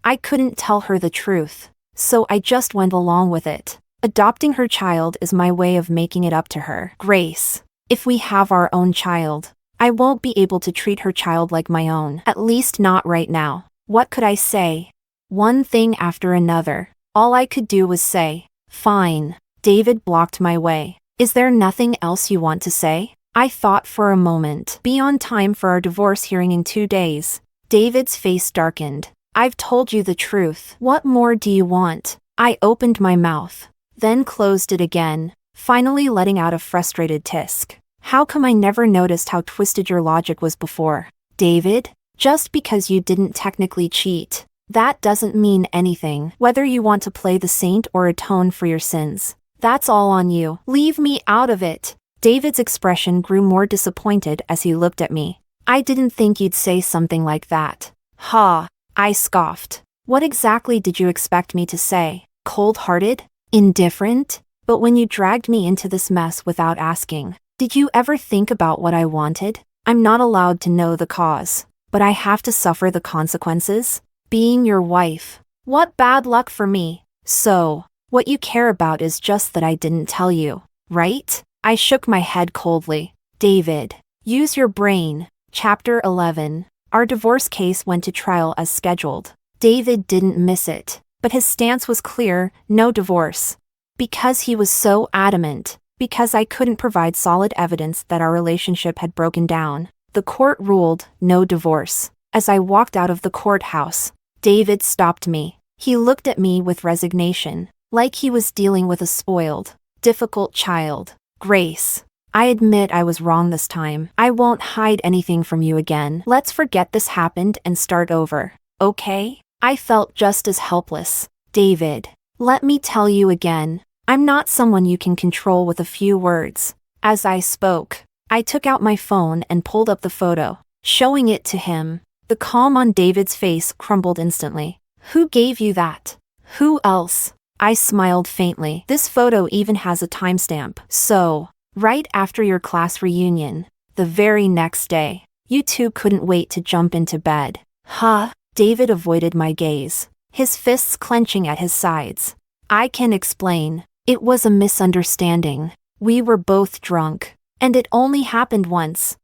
I couldn't tell her the truth, so I just went along with it. Adopting her child is my way of making it up to her. Grace, if we have our own child, I won't be able to treat her child like my own. At least not right now. What could I say? One thing after another. All I could do was say, fine. David blocked my way. Is there nothing else you want to say? I thought for a moment. Be on time for our divorce hearing in 2 days. David's face darkened. I've told you the truth. What more do you want? I opened my mouth, then closed it again, finally letting out a frustrated tisk. How come I never noticed how twisted your logic was before? David, just because you didn't technically cheat, that doesn't mean anything. Whether you want to play the saint or atone for your sins, that's all on you. Leave me out of it. David's expression grew more disappointed as he looked at me. I didn't think you'd say something like that. Ha, I scoffed. What exactly did you expect me to say? Cold-hearted? Indifferent? But when you dragged me into this mess without asking, did you ever think about what I wanted? I'm not allowed to know the cause, but I have to suffer the consequences? Being your wife. What bad luck for me. So, what you care about is just that I didn't tell you, right? I shook my head coldly. David, use your brain. Chapter 11. Our divorce case went to trial as scheduled. David didn't miss it, but his stance was clear: no divorce. Because he was so adamant, because I couldn't provide solid evidence that our relationship had broken down, the court ruled no divorce. As I walked out of the courthouse, David stopped me. He looked at me with resignation, like he was dealing with a spoiled, difficult child. Grace, I admit I was wrong this time. I won't hide anything from you again. Let's forget this happened and start over, okay? I felt just as helpless. David, let me tell you again, I'm not someone you can control with a few words. As I spoke, I took out my phone and pulled up the photo, showing it to him. The calm on David's face crumbled instantly. Who gave you that? Who else? I smiled faintly. This photo even has a timestamp. So, right after your class reunion, the very next day, you two couldn't wait to jump into bed. Huh? David avoided my gaze, his fists clenching at his sides. I can explain. It was a misunderstanding. We were both drunk, and it only happened once,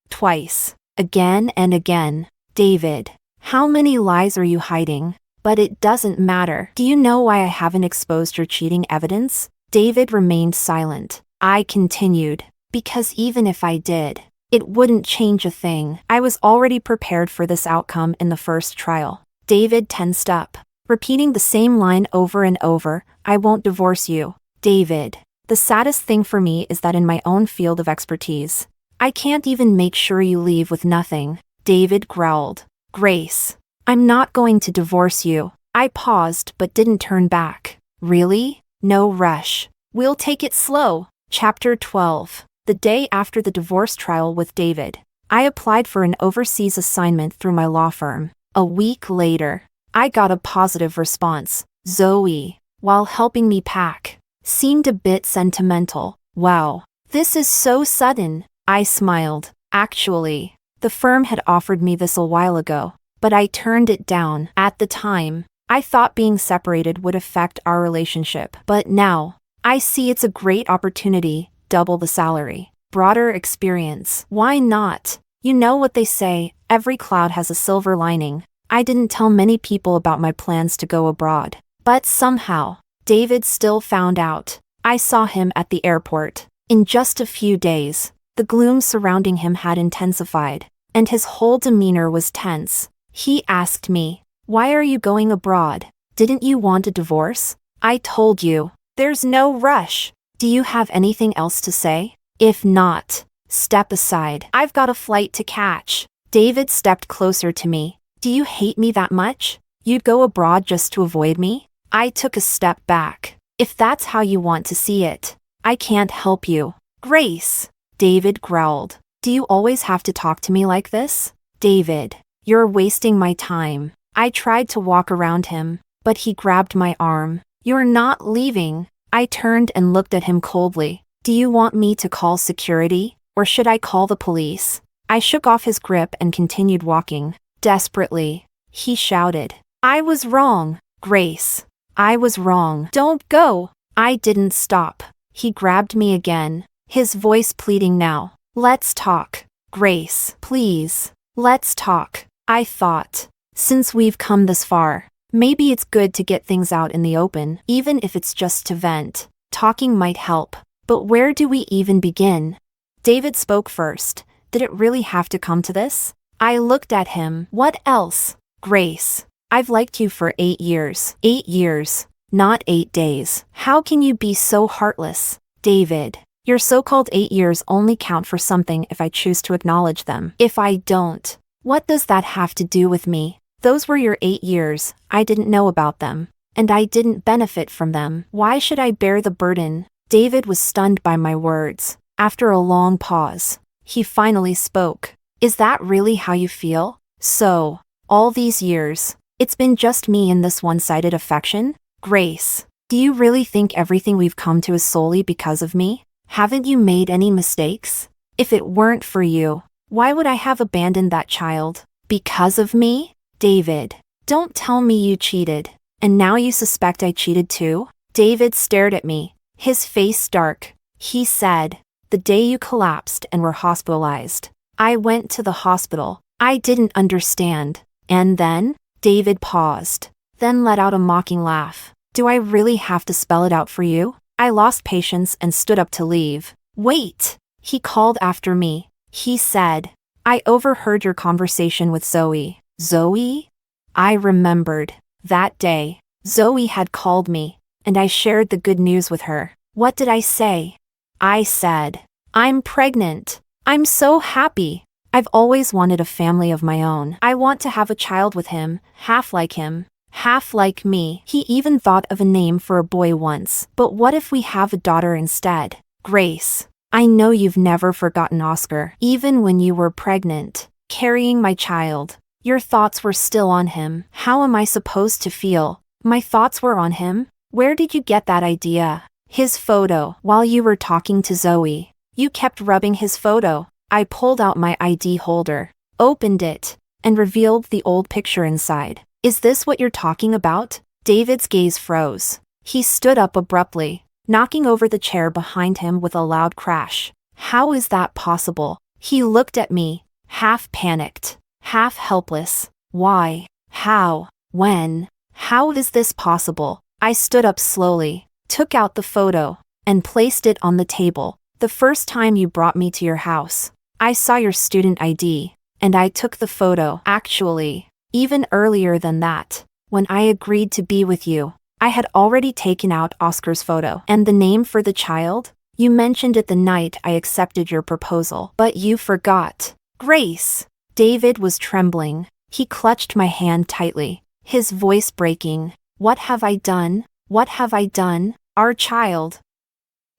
twice, again and again. David, how many lies are you hiding? But it doesn't matter. Do you know why I haven't exposed your cheating evidence? David remained silent. I continued. Because even if I did, it wouldn't change a thing. I was already prepared for this outcome in the first trial. David tensed up, repeating the same line over and over. I won't divorce you. David. The saddest thing for me is that in my own field of expertise, I can't even make sure you leave with nothing. David growled. Grace. I'm not going to divorce you. I paused but didn't turn back. Really? No rush. We'll take it slow. Chapter 12. The day after the divorce trial with David, I applied for an overseas assignment through my law firm. A week later, I got a positive response. Zoe, while helping me pack, seemed a bit sentimental. Wow, this is so sudden. I smiled. Actually, the firm had offered me this a while ago, but I turned it down. At the time, I thought being separated would affect our relationship. But now, I see it's a great opportunity. Double the salary, broader experience. Why not? You know what they say, every cloud has a silver lining. I didn't tell many people about my plans to go abroad. But somehow, David still found out. I saw him at the airport. In just a few days, the gloom surrounding him had intensified, and his whole demeanor was tense. He asked me, why are you going abroad? Didn't you want a divorce? I told you, there's no rush. Do you have anything else to say? If not, step aside. I've got a flight to catch. David stepped closer to me. Do you hate me that much? You'd go abroad just to avoid me? I took a step back. If that's how you want to see it, I can't help you. Grace. David growled. Do you always have to talk to me like this? David, you're wasting my time. I tried to walk around him, but he grabbed my arm. You're not leaving. I turned and looked at him coldly. Do you want me to call security, or should I call the police? I shook off his grip and continued walking. Desperately, he shouted. I was wrong, Grace. I was wrong. Don't go. I didn't stop. He grabbed me again, his voice pleading now. Let's talk. Grace, please. Let's talk. I thought, since we've come this far, maybe it's good to get things out in the open, even if it's just to vent. Talking might help. But where do we even begin? David spoke first. Did it really have to come to this? I looked at him. What else? Grace, I've liked you for 8 years. 8 years, not 8 days. How can you be so heartless? David, your so-called 8 years only count for something if I choose to acknowledge them. If I don't, what does that have to do with me? Those were your 8 years, I didn't know about them, and I didn't benefit from them. Why should I bear the burden? David was stunned by my words. After a long pause, he finally spoke. Is that really how you feel? So, all these years, it's been just me and this one-sided affection? Grace, do you really think everything we've come to is solely because of me? Haven't you made any mistakes? If it weren't for you, why would I have abandoned that child? Because of me? David, don't tell me you cheated. And now you suspect I cheated too? David stared at me, his face dark. He said, the day you collapsed and were hospitalized. I went to the hospital. I didn't understand. And then? David paused, then let out a mocking laugh. Do I really have to spell it out for you? I lost patience and stood up to leave. Wait! He called after me. He said, I overheard your conversation with Zoe. Zoe? I remembered. That day, Zoe had called me, and I shared the good news with her. What did I say? I said, I'm pregnant. I'm so happy. I've always wanted a family of my own. I want to have a child with him, half like him, half like me. He even thought of a name for a boy once. But what if we have a daughter instead? Grace, I know you've never forgotten Oscar. Even when you were pregnant, carrying my child, your thoughts were still on him. How am I supposed to feel? My thoughts were on him? Where did you get that idea? His photo. While you were talking to Zoe, you kept rubbing his photo. I pulled out my ID holder, opened it, and revealed the old picture inside. Is this what you're talking about? David's gaze froze. He stood up abruptly, knocking over the chair behind him with a loud crash. How is that possible? He looked at me, half panicked, half helpless. Why? How? When? How is this possible? I stood up slowly, took out the photo, and placed it on the table. The first time you brought me to your house, I saw your student ID, and I took the photo. Actually, even earlier than that, when I agreed to be with you, I had already taken out Oscar's photo. And the name for the child? You mentioned it the night I accepted your proposal, but you forgot. Grace. David was trembling. He clutched my hand tightly, his voice breaking. What have I done? What have I done? Our child.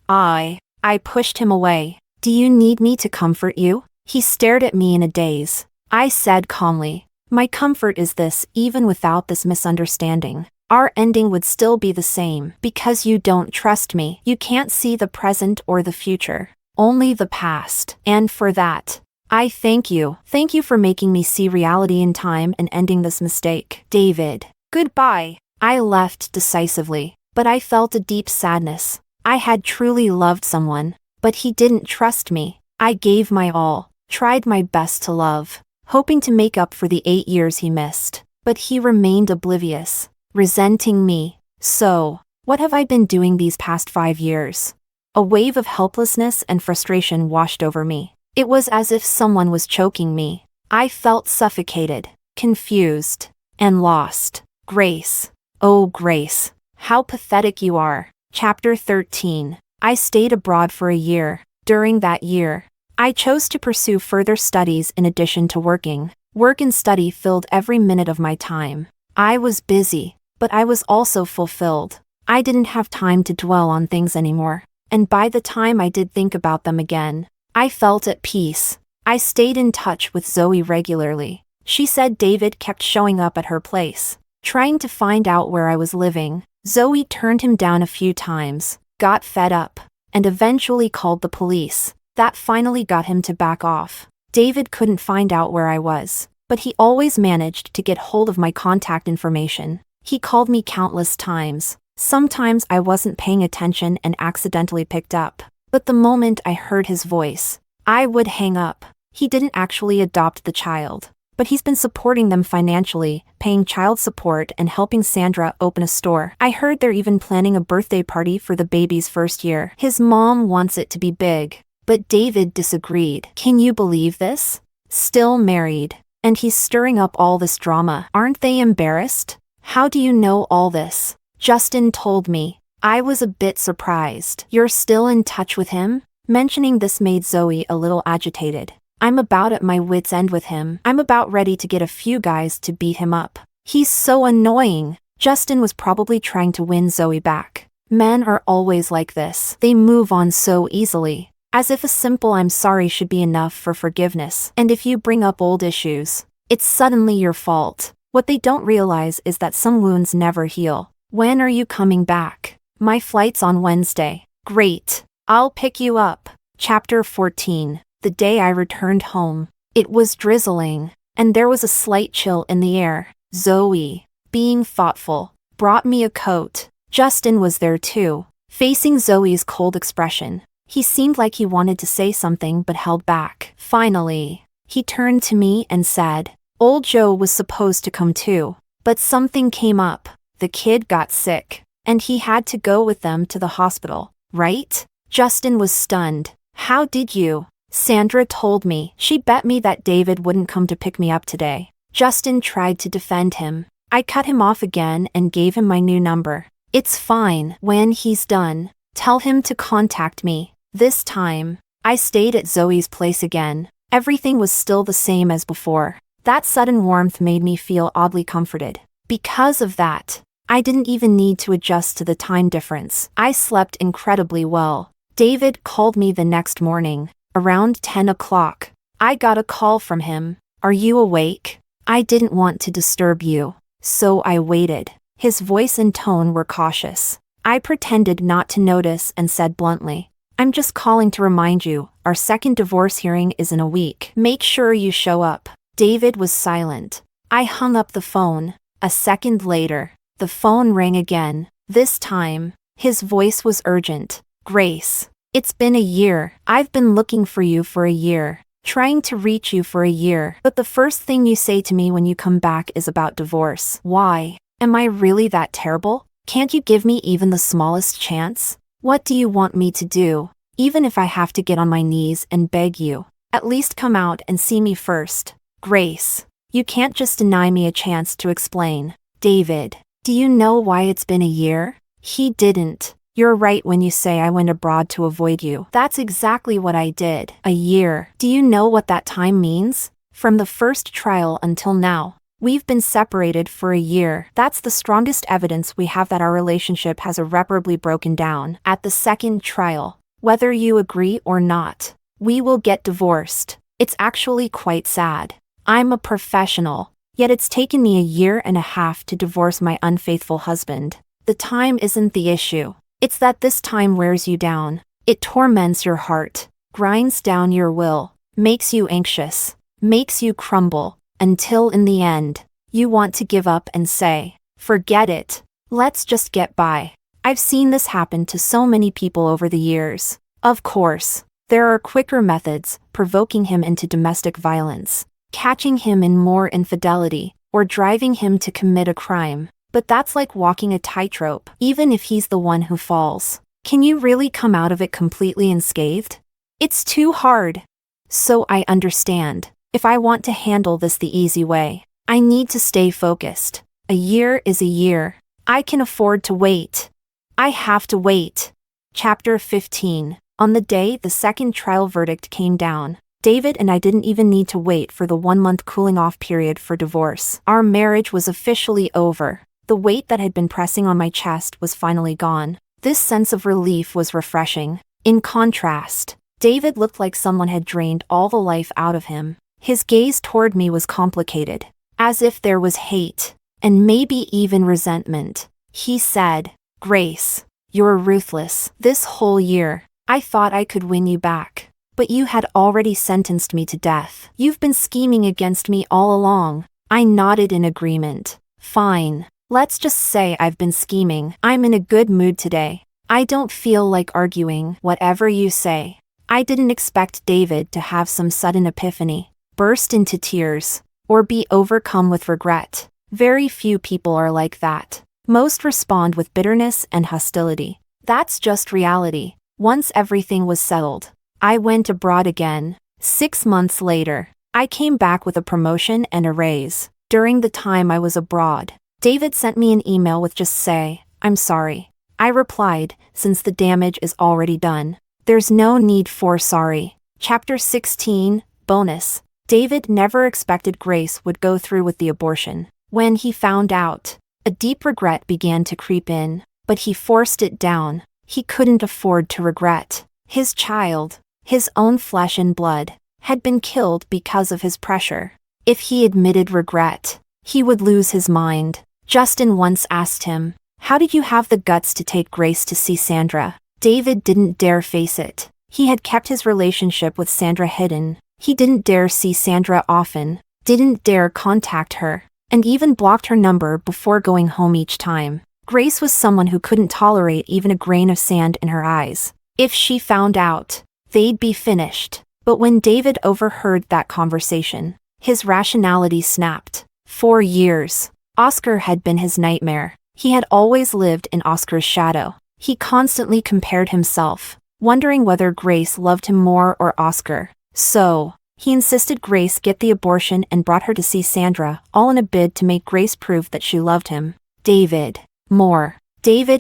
I pushed him away. Do you need me to comfort you? He stared at me in a daze. I said calmly, my comfort is this: even without this misunderstanding, our ending would still be the same. Because you don't trust me. You can't see the present or the future, only the past. And for that, I thank you. Thank you for making me see reality in time and ending this mistake. David. Goodbye. I left decisively, but I felt a deep sadness. I had truly loved someone, but he didn't trust me. I gave my all, tried my best to love, hoping to make up for the 8 years he missed, but he remained oblivious, resenting me. So, what have I been doing these past 5 years? A wave of helplessness and frustration washed over me. It was as if someone was choking me. I felt suffocated, confused, and lost. Grace. Oh, Grace, how pathetic you are. Chapter 13. I stayed abroad for a year. During that year, I chose to pursue further studies in addition to working. Work and study filled every minute of my time. I was busy, but I was also fulfilled. I didn't have time to dwell on things anymore, and by the time I did think about them again, I felt at peace. I stayed in touch with Zoe regularly. She said David kept showing up at her place, trying to find out where I was living. Zoe turned him down a few times, got fed up, and eventually called the police. That finally got him to back off. David couldn't find out where I was, but he always managed to get hold of my contact information. He called me countless times. Sometimes I wasn't paying attention and accidentally picked up, but the moment I heard his voice, I would hang up. He didn't actually adopt the child, but he's been supporting them financially, paying child support and helping Sandra open a store. I heard they're even planning a birthday party for the baby's first year. His mom wants it to be big, but David disagreed. Can you believe this? Still married, and he's stirring up all this drama. Aren't they embarrassed? How do you know all this? Justin told me. I was a bit surprised. You're still in touch with him? Mentioning this made Zoe a little agitated. I'm about at my wit's end with him. I'm about ready to get a few guys to beat him up. He's so annoying. Justin was probably trying to win Zoe back. Men are always like this. They move on so easily, as if a simple "I'm sorry" should be enough for forgiveness. And if you bring up old issues, it's suddenly your fault. What they don't realize is that some wounds never heal. When are you coming back? My flight's on Wednesday. Great. I'll pick you up. Chapter 14. The day I returned home, it was drizzling, and there was a slight chill in the air. Zoe, being thoughtful, brought me a coat. Justin was there too, facing Zoe's cold expression. He seemed like he wanted to say something but held back. Finally, he turned to me and said, "Old Joe was supposed to come too, but something came up. The kid got sick, and he had to go with them to the hospital, right?" Justin was stunned. How did you? Sandra told me. She bet me that David wouldn't come to pick me up today. Justin tried to defend him. I cut him off again and gave him my new number. It's fine. When he's done, tell him to contact me. This time, I stayed at Zoe's place again. Everything was still the same as before. That sudden warmth made me feel oddly comforted. Because of that, I didn't even need to adjust to the time difference. I slept incredibly well. David called me the next morning, around 10 o'clock. I got a call from him. "Are you awake?" I didn't want to disturb you, so I waited. His voice and tone were cautious. I pretended not to notice and said bluntly, "I'm just calling to remind you, our second divorce hearing is in a week. Make sure you show up." David was silent. I hung up the phone. A second later, the phone rang again. This time, his voice was urgent. "Grace, it's been a year. I've been looking for you for a year, trying to reach you for a year, but the first thing you say to me when you come back is about divorce. Why? Am I really that terrible? Can't you give me even the smallest chance? What do you want me to do? Even if I have to get on my knees and beg you, at least come out and see me first. Grace, you can't just deny me a chance to explain. David, do you know why it's been a year? He didn't. You're right when you say I went abroad to avoid you. That's exactly what I did. A year. Do you know what that time means? From the first trial until now, we've been separated for a year. That's the strongest evidence we have that our relationship has irreparably broken down. At the second trial, whether you agree or not, we will get divorced. It's actually quite sad. I'm a professional, yet it's taken me a year and a half to divorce my unfaithful husband. The time isn't the issue. It's that this time wears you down. It torments your heart, grinds down your will, makes you anxious, makes you crumble, until in the end, you want to give up and say, forget it. Let's just get by. I've seen this happen to so many people over the years. Of course, there are quicker methods, provoking him into domestic violence, catching him in more infidelity, or driving him to commit a crime. But that's like walking a tightrope, even if he's the one who falls. Can you really come out of it completely unscathed? It's too hard. So I understand. If I want to handle this the easy way, I need to stay focused. A year is a year. I can afford to wait. I have to wait. Chapter 15. On the day the second trial verdict came down, David and I didn't even need to wait for the 1-month cooling-off period for divorce. Our marriage was officially over. The weight that had been pressing on my chest was finally gone. This sense of relief was refreshing. In contrast, David looked like someone had drained all the life out of him. His gaze toward me was complicated, as if there was hate, and maybe even resentment. He said, Grace, you're ruthless. This whole year, I thought I could win you back. But you had already sentenced me to death. You've been scheming against me all along. I nodded in agreement. Fine. Let's just say I've been scheming. I'm in a good mood today. I don't feel like arguing, whatever you say. I didn't expect David to have some sudden epiphany, burst into tears, or be overcome with regret. Very few people are like that. Most respond with bitterness and hostility. That's just reality. Once everything was settled, I went abroad again. 6 months later, I came back with a promotion and a raise. During the time I was abroad, David sent me an email with just say, I'm sorry. I replied, since the damage is already done, there's no need for sorry. Chapter 16, Bonus. David never expected Grace would go through with the abortion. When he found out, a deep regret began to creep in, but he forced it down. He couldn't afford to regret. His child, his own flesh and blood, had been killed because of his pressure. If he admitted regret, he would lose his mind. Justin once asked him, how did you have the guts to take Grace to see Sandra? David didn't dare face it. He had kept his relationship with Sandra hidden. He didn't dare see Sandra often, didn't dare contact her, and even blocked her number before going home each time. Grace was someone who couldn't tolerate even a grain of sand in her eyes. If she found out, they'd be finished. But when David overheard that conversation, his rationality snapped. For years, Oscar had been his nightmare. He had always lived in Oscar's shadow. He constantly compared himself, wondering whether Grace loved him more or Oscar. So, he insisted Grace get the abortion and brought her to see Sandra, all in a bid to make Grace prove that she loved him. David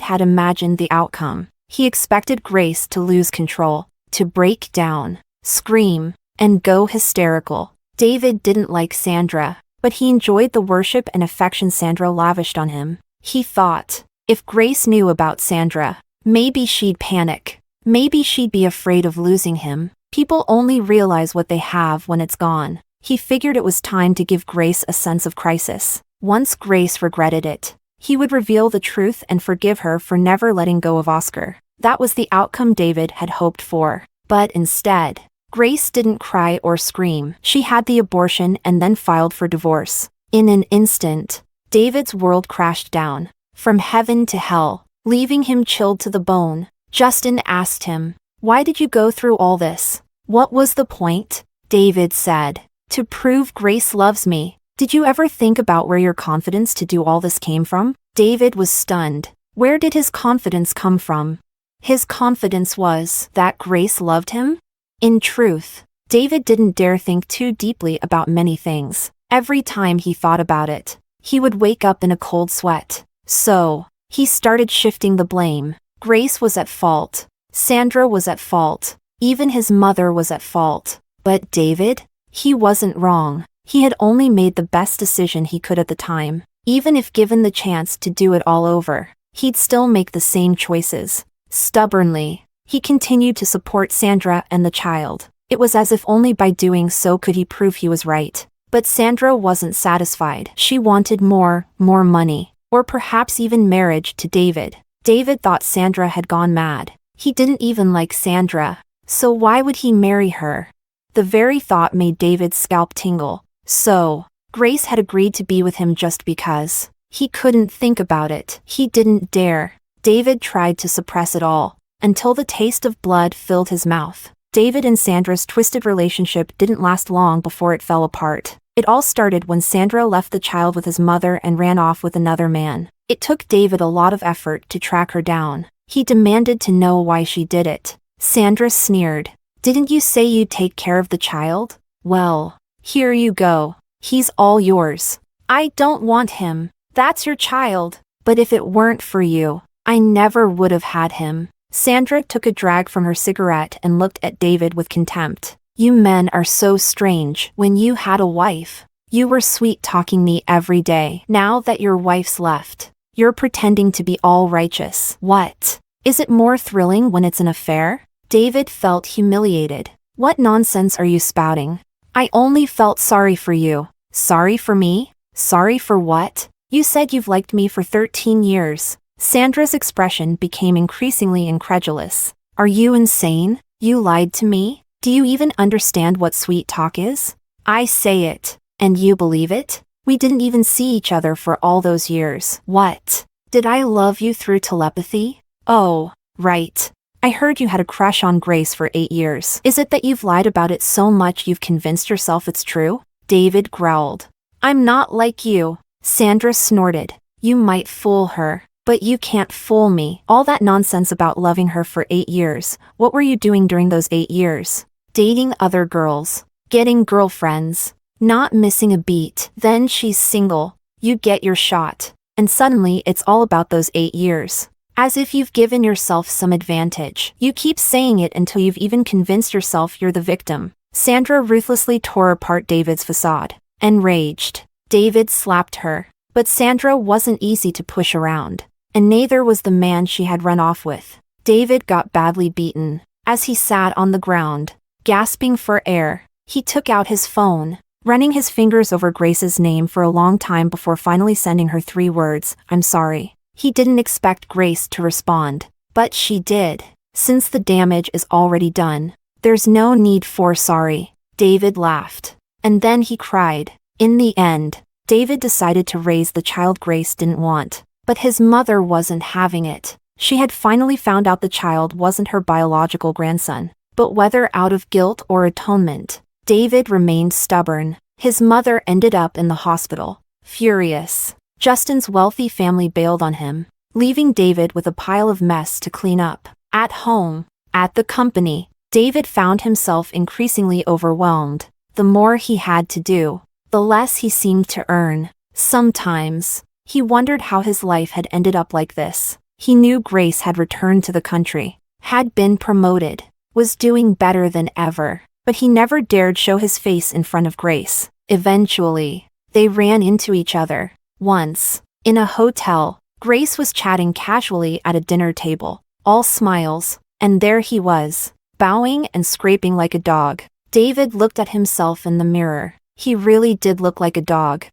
had imagined the outcome. He expected Grace to lose control, to break down, scream, and go hysterical. David didn't like Sandra, but he enjoyed the worship and affection Sandra lavished on him. He thought, if Grace knew about Sandra, maybe she'd panic. Maybe she'd be afraid of losing him. People only realize what they have when it's gone. He figured it was time to give Grace a sense of crisis. Once Grace regretted it, he would reveal the truth and forgive her for never letting go of Oscar. That was the outcome David had hoped for. But instead, Grace didn't cry or scream. She had the abortion and then filed for divorce. In an instant, David's world crashed down, from heaven to hell, leaving him chilled to the bone. Justin asked him, why did you go through all this? What was the point? David said, to prove Grace loves me. Did you ever think about where your confidence to do all this came from? David was stunned. Where did his confidence come from? His confidence was that Grace loved him? In truth, David didn't dare think too deeply about many things. Every time he thought about it, he would wake up in a cold sweat. So, he started shifting the blame. Grace was at fault. Sandra was at fault. Even his mother was at fault. But David? He wasn't wrong. He had only made the best decision he could at the time. Even if given the chance to do it all over, he'd still make the same choices. Stubbornly, he continued to support Sandra and the child. It was as if only by doing so could he prove he was right. But Sandra wasn't satisfied. She wanted more money, or perhaps even marriage to David. David thought Sandra had gone mad. He didn't even like Sandra, so why would he marry her? The very thought made David's scalp tingle. So, Grace had agreed to be with him just because. He couldn't think about it. He didn't dare. David tried to suppress it all, until the taste of blood filled his mouth. David and Sandra's twisted relationship didn't last long before it fell apart. It all started when Sandra left the child with his mother and ran off with another man. It took David a lot of effort to track her down. He demanded to know why she did it. Sandra sneered. "Didn't you say you'd take care of the child? Well, here you go. He's all yours. I don't want him. That's your child. But if it weren't for you, I never would have had him." Sandra took a drag from her cigarette and looked at David with contempt. "You men are so strange. When you had a wife, you were sweet-talking me every day. Now that your wife's left, you're pretending to be all righteous. What? Is it more thrilling when it's an affair?" David felt humiliated. "What nonsense are you spouting? I only felt sorry for you." "Sorry for me? Sorry for what? You said you've liked me for 13 years. Sandra's expression became increasingly incredulous. "Are you insane? You lied to me? Do you even understand what sweet talk is? I say it, and you believe it? We didn't even see each other for all those years. What? Did I love you through telepathy? Oh, right. I heard you had a crush on Grace for 8 years. Is it that you've lied about it so much you've convinced yourself it's true?" David growled. "I'm not like you." Sandra snorted. "You might fool her, but you can't fool me. All that nonsense about loving her for 8 years. What were you doing during those 8 years? Dating other girls, getting girlfriends, not missing a beat. Then she's single. You get your shot, and suddenly it's all about those 8 years. As if you've given yourself some advantage. You keep saying it until you've even convinced yourself you're the victim." Sandra ruthlessly tore apart David's facade. Enraged, David slapped her. But Sandra wasn't easy to push around, and neither was the man she had run off with. David got badly beaten. As he sat on the ground, gasping for air, he took out his phone, running his fingers over Grace's name for a long time before finally sending her 3 words, "I'm sorry." He didn't expect Grace to respond, but she did. Since the damage is already done, there's no need for sorry. David laughed. And then he cried. In the end, David decided to raise the child Grace didn't want. But his mother wasn't having it. She had finally found out the child wasn't her biological grandson. But whether out of guilt or atonement, David remained stubborn. His mother ended up in the hospital. Furious, Justin's wealthy family bailed on him, leaving David with a pile of mess to clean up. At home, at the company, David found himself increasingly overwhelmed. The more he had to do, the less he seemed to earn. Sometimes, he wondered how his life had ended up like this. He knew Grace had returned to the country, had been promoted, was doing better than ever, but he never dared show his face in front of Grace. Eventually, they ran into each other. Once, in a hotel, Grace was chatting casually at a dinner table, all smiles, and there he was, bowing and scraping like a dog. David looked at himself in the mirror. He really did look like a dog.